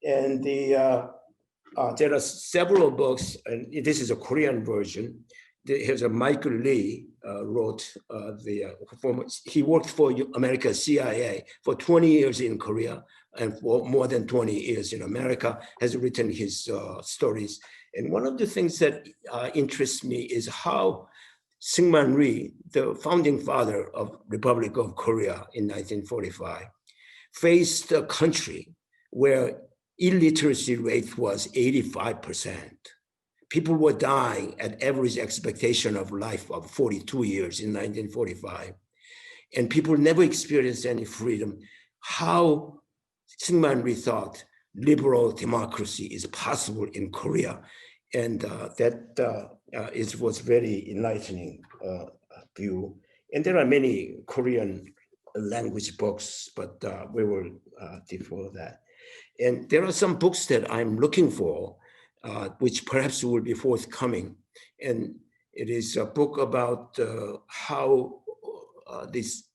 And there are several books, and this is a Korean version. Here's a Michael Lee wrote, he worked for America's CIA for 20 years in Korea and for more than 20 years in America, has written his stories. And one of the things that interests me is how Syngman Rhee, the founding father of Republic of Korea in 1945, faced a country where illiteracy rate was 85%. People were dying at average expectation of life of 42 years in 1945. And people never experienced any freedom. How Syngman Rhee thought liberal democracy is possible in Korea. And that was very enlightening view. And there are many Korean language books, but we will defer that. And there are some books that I'm looking for, which perhaps will be forthcoming. And it is a book about how this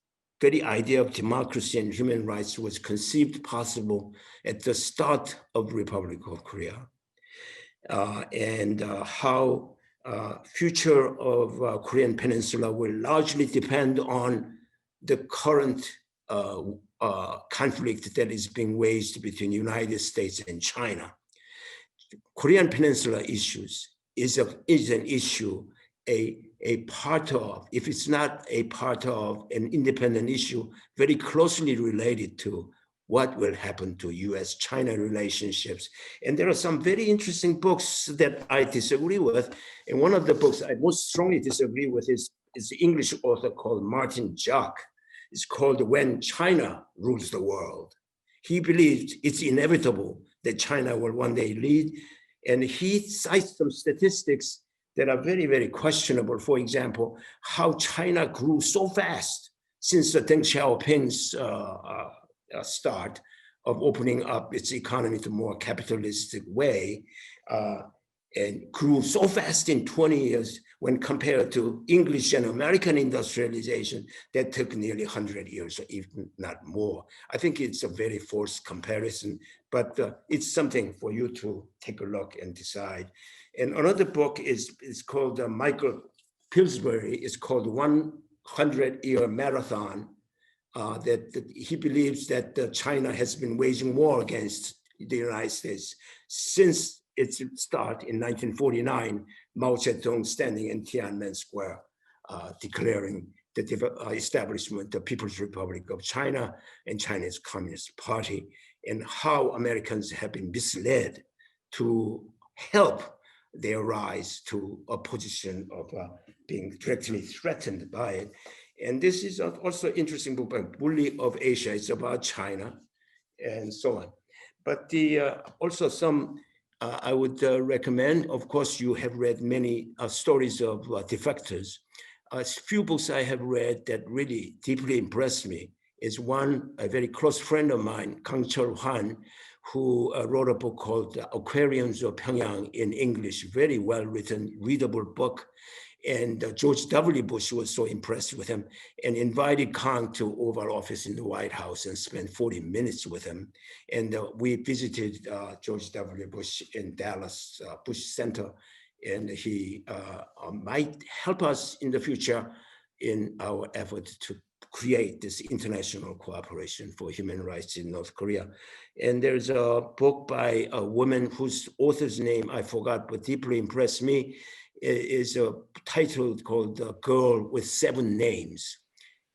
very idea of democracy and human rights was conceived possible at the start of the Republic of Korea. And how future of Korean Peninsula will largely depend on the current conflict that is being waged between the United States and China. Korean Peninsula issues is an issue, a part of, if it's not a part of an independent issue, very closely related to what will happen to US-China relationships. And there are some very interesting books that I disagree with. And one of the books I most strongly disagree with is the English author called Martin Jock. It's called When China Rules the World. He believed it's inevitable that China will one day lead. And he cites some statistics that are very, very questionable. For example, how China grew so fast since the Deng Xiaoping's start of opening up its economy to more capitalistic way, and grew so fast in 20 years when compared to English and American industrialization that took nearly 100 years, or even not more. I think it's a very forced comparison, but it's something for you to take a look and decide. And another book is called Michael Pillsbury. It's called 100-Year Marathon. That he believes that China has been waging war against the United States since its start in 1949, Mao Zedong standing in Tiananmen Square, declaring the establishment of the People's Republic of China and China's Communist Party, and how Americans have been misled to help their rise to a position of being directly threatened by it. And this is also an interesting book by Bully of Asia. It's about China and so on. But also some, I would recommend, of course, you have read many stories of defectors. A few books I have read that really deeply impressed me is one, a very close friend of mine, Kang Chul-han, who wrote a book called Aquariums of Pyongyang in English, very well-written, readable book. And George W. Bush was so impressed with him and invited Kang to Oval Office in the White House and spent 40 minutes with him. And we visited George W. Bush in Dallas Bush Center, and he might help us in the future in our effort to create this international cooperation for human rights in North Korea. And there's a book by a woman whose author's name I forgot, but deeply impressed me. Is a title called Girl with Seven Names.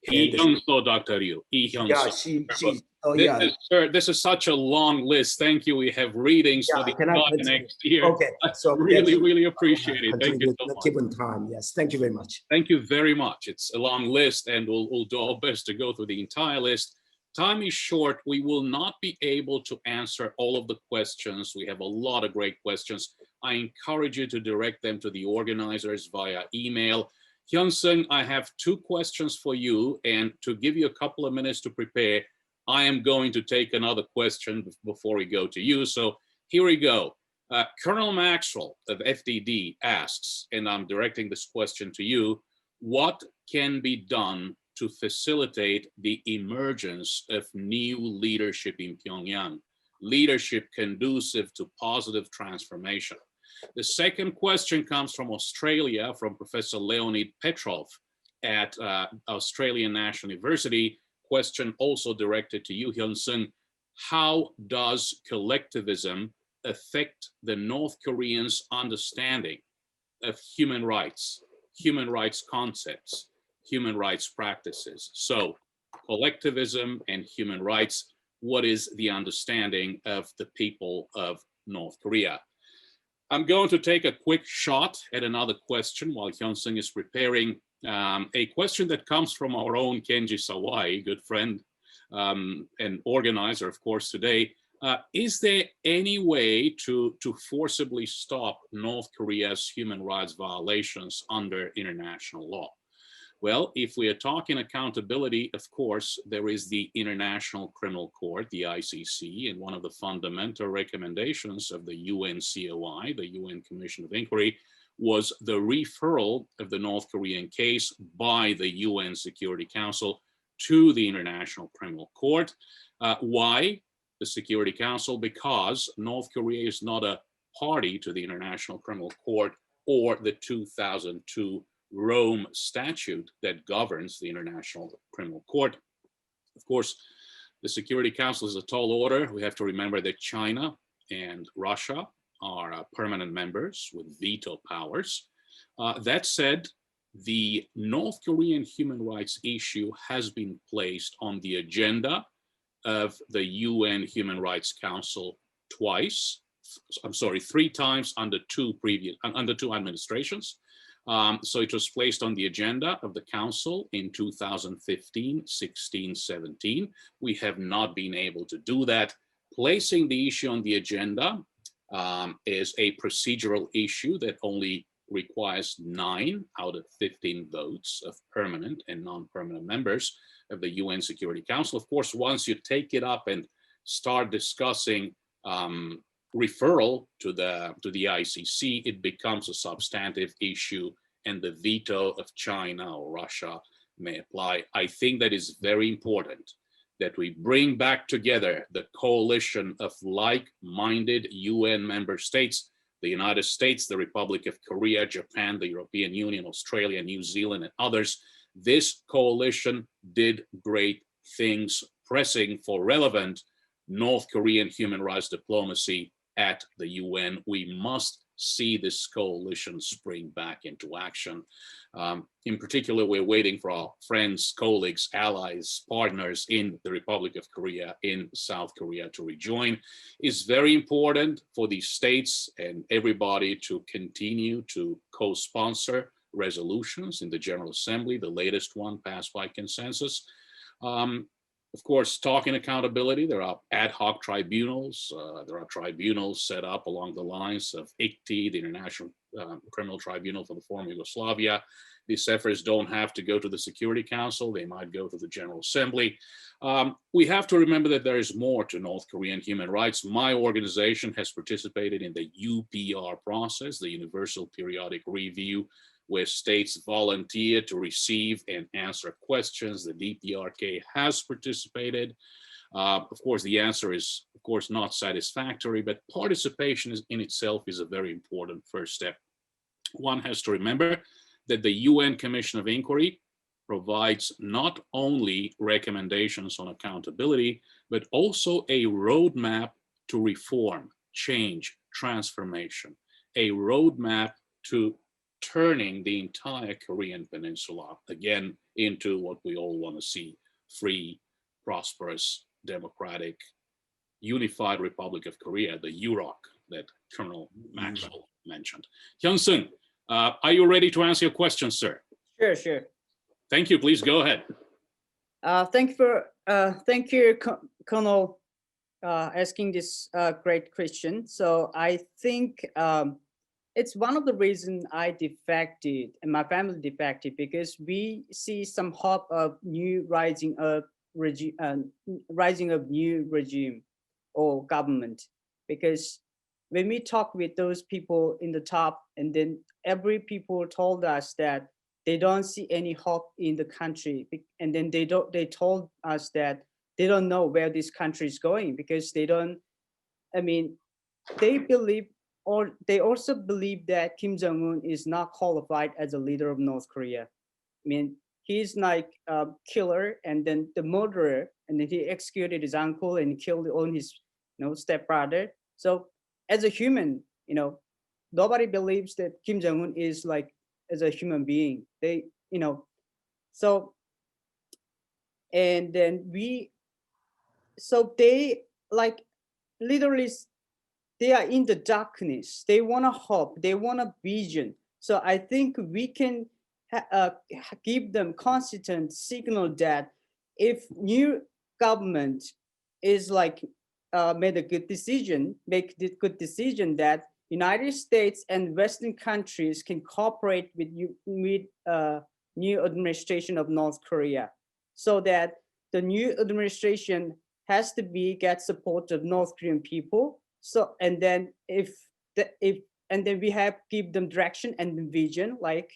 Hyunseung, Dr. Ryu. Yeah, This is such a long list. Thank you. We have readings for the next year. Okay, so really appreciate it. Thank you so much. Given time, yes. Thank you very much. Thank you very much. It's a long list, and we'll do our best to go through the entire list. Time is short. We will not be able to answer all of the questions. We have a lot of great questions. I encourage you to direct them to the organizers via email. Hyunseung, I have two questions for you, and to give you a couple of minutes to prepare, I am going to take another question before we go to you. So here we go. Colonel Maxwell of FDD asks, and I'm directing this question to you, what can be done to facilitate the emergence of new leadership in Pyongyang, leadership conducive to positive transformation? The second question comes from Australia, from Professor Leonid Petrov at Australian National University. Question also directed to you, Hyunseung. How does collectivism affect the North Koreans' understanding of human rights concepts, human rights practices? So collectivism and human rights, what is the understanding of the people of North Korea? I'm going to take a quick shot at another question while Hyunseung is preparing. A question that comes from our own Kenji Sawai, good friend and organizer, of course, today. Is there any way to forcibly stop North Korea's human rights violations under international law? Well, if we are talking accountability, of course, there is the International Criminal Court, the ICC, and one of the fundamental recommendations of the UNCOI, the UN Commission of Inquiry, was the referral of the North Korean case by the UN Security Council to the International Criminal Court. Why the Security Council? Because North Korea is not a party to the International Criminal Court or the 2002 Rome Statute that governs the International Criminal Court. Of course, the Security Council is a tall order. We have to remember that China and Russia are permanent members with veto powers. That said, the North Korean human rights issue has been placed on the agenda of the UN Human Rights Council three times under two administrations. So it was placed on the agenda of the council in 2015, 16, 17. We have not been able to do that. Placing the issue on the agenda is a procedural issue that only requires 9 out of 15 votes of permanent and non-permanent members of the UN Security Council. Of course, once you take it up and start discussing referral to the ICC, it becomes a substantive issue, and the veto of China or Russia may apply. I think that is very important that we bring back together the coalition of like-minded UN member states, the United States, the Republic of Korea, Japan, the European Union, Australia, New Zealand, and others. This coalition did great things, pressing for relevant North Korean human rights diplomacy at the UN. We must see this coalition spring back into action. In particular, we're waiting for our friends, colleagues, allies, partners in the Republic of Korea, in South Korea to rejoin. It's very important for these states and everybody to continue to co-sponsor resolutions in the General Assembly, the latest one passed by consensus. Of course, talking accountability, there are ad hoc tribunals. There are tribunals set up along the lines of ICTY, the International Criminal Tribunal for the former Yugoslavia. These efforts don't have to go to the Security Council. They might go to the General Assembly. We have to remember that there is more to North Korean human rights. My organization has participated in the UPR process, the Universal Periodic Review, where states volunteer to receive and answer questions. The DPRK has participated. Of course, the answer is, of course, not satisfactory, but participation in itself is a very important first step. One has to remember that the UN Commission of Inquiry provides not only recommendations on accountability, but also a roadmap to reform, change, transformation, a roadmap to turning the entire Korean Peninsula again into what we all want to see: free, prosperous, democratic, unified Republic of Korea, the UROC that Colonel Maxwell mentioned. Hyunseung, are you ready to answer your question, sir? Sure. Thank you. Please go ahead. Thank you, Colonel, asking this great question. So I think it's one of the reasons I defected and my family defected, because we see some hope of new rising of new regime or government. Because when we talk with those people in the top, and then every people told us that they don't see any hope in the country, and then they told us that they don't know where this country is going, because they don't. I mean, they believe. Or they also believe that Kim Jong-un is not qualified as a leader of North Korea. I mean, he's like a killer and then the murderer, and then he executed his uncle and killed on his, stepbrother. So as a human, nobody believes that Kim Jong-un is like as a human being. They, so, and then they like literally. They are in the darkness. They want a hope. They want a vision. So I think we can give them consistent signal that if new government is like made a good decision, make the good decision, that United States and Western countries can cooperate with new administration of North Korea, so that the new administration has to get support of North Korean people. So, and then and then we have give them direction and vision, like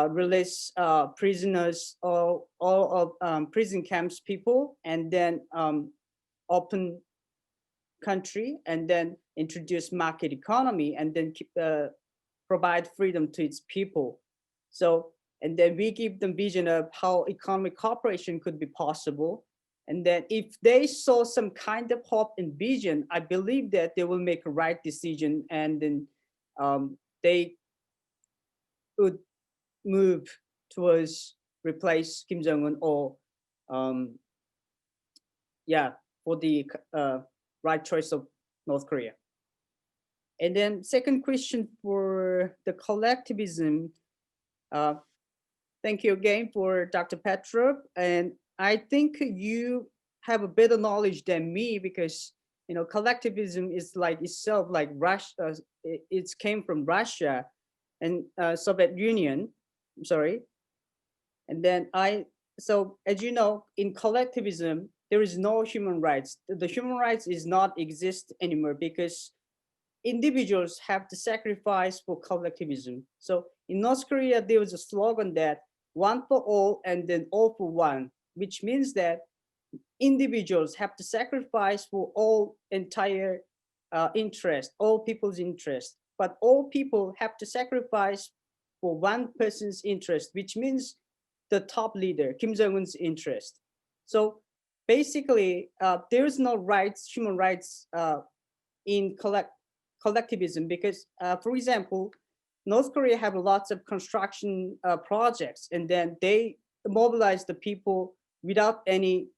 release prisoners or all of prison camps people, and then open country, and then introduce market economy, and then provide freedom to its people. So, and then we give them vision of how economic cooperation could be possible. And then if they saw some kind of hope and vision, I believe that they will make a right decision, and then they would move towards replace Kim Jong-un, or for the right choice of North Korea. And then second question for the collectivism. Thank you again for Dr. Petrov. And I think you have a better knowledge than me, because collectivism is like itself like Russia. It came from Russia, and Soviet Union. I'm sorry. And then so as you know, in collectivism, there is no human rights. The human rights is not exist anymore because individuals have to sacrifice for collectivism. So in North Korea, there was a slogan that one for all and then all for one, which means that individuals have to sacrifice for all entire interest, all people's interest, but all people have to sacrifice for one person's interest, which means the top leader, Kim Jong-un's interest. So basically, there is no rights, human rights in collectivism because, for example, North Korea have lots of construction projects, and then they mobilize the people without any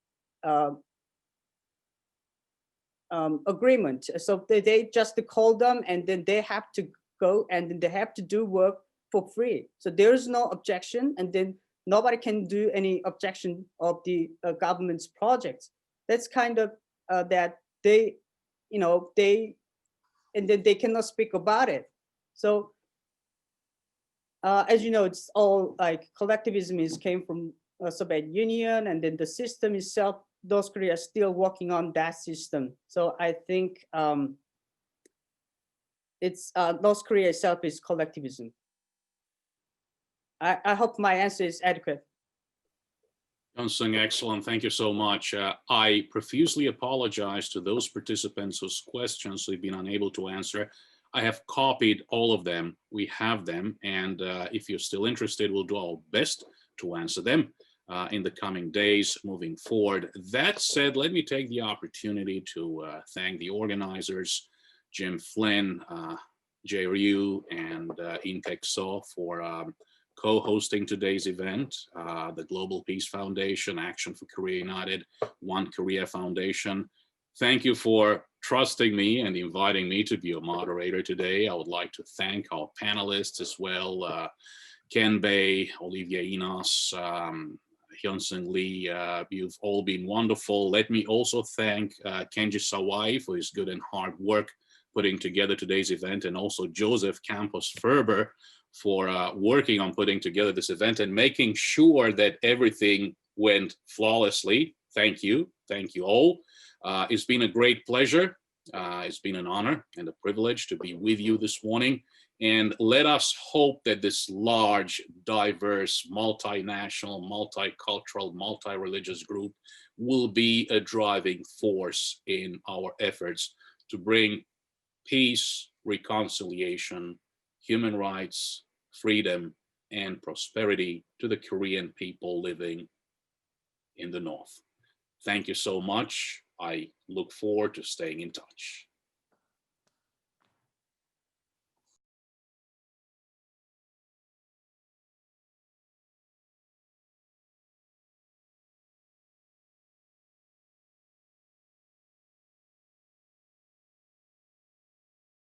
agreement. So they just call them, and then they have to go, and then they have to do work for free. So there is no objection, and then nobody can do any objection of the government's projects. That's kind of that they, and then they cannot speak about it. So as you know, it's all like collectivism came from Soviet Union, and then the system itself, North Korea is still working on that system. So I think it's North Korea itself is collectivism. I hope my answer is adequate. Hyunseung, excellent. Thank you so much. I profusely apologize to those participants whose questions we've been unable to answer. I have copied all of them. We have them. And if you're still interested, we'll do our best to answer them in the coming days moving forward. That said, let me take the opportunity to thank the organizers, Jim Flynn, Jai-poong, and Inteck for co-hosting today's event, the Global Peace Foundation, Action for Korea United, One Korea Foundation. Thank you for trusting me and inviting me to be a moderator today. I would like to thank our panelists as well, Ken Bae, Olivia, Enos, Hyunseung Lee. You've all been wonderful. Let me also thank Kenji Sawai for his good and hard work putting together today's event, and also Joseph Campos Ferber for working on putting together this event and making sure that everything went flawlessly. Thank you. Thank you all. It's been a great pleasure. It's been an honor and a privilege to be with you this morning. And let us hope that this large, diverse, multinational, multicultural, multi-religious group will be a driving force in our efforts to bring peace, reconciliation, human rights, freedom, and prosperity to the Korean people living in the North. Thank you so much. I look forward to staying in touch.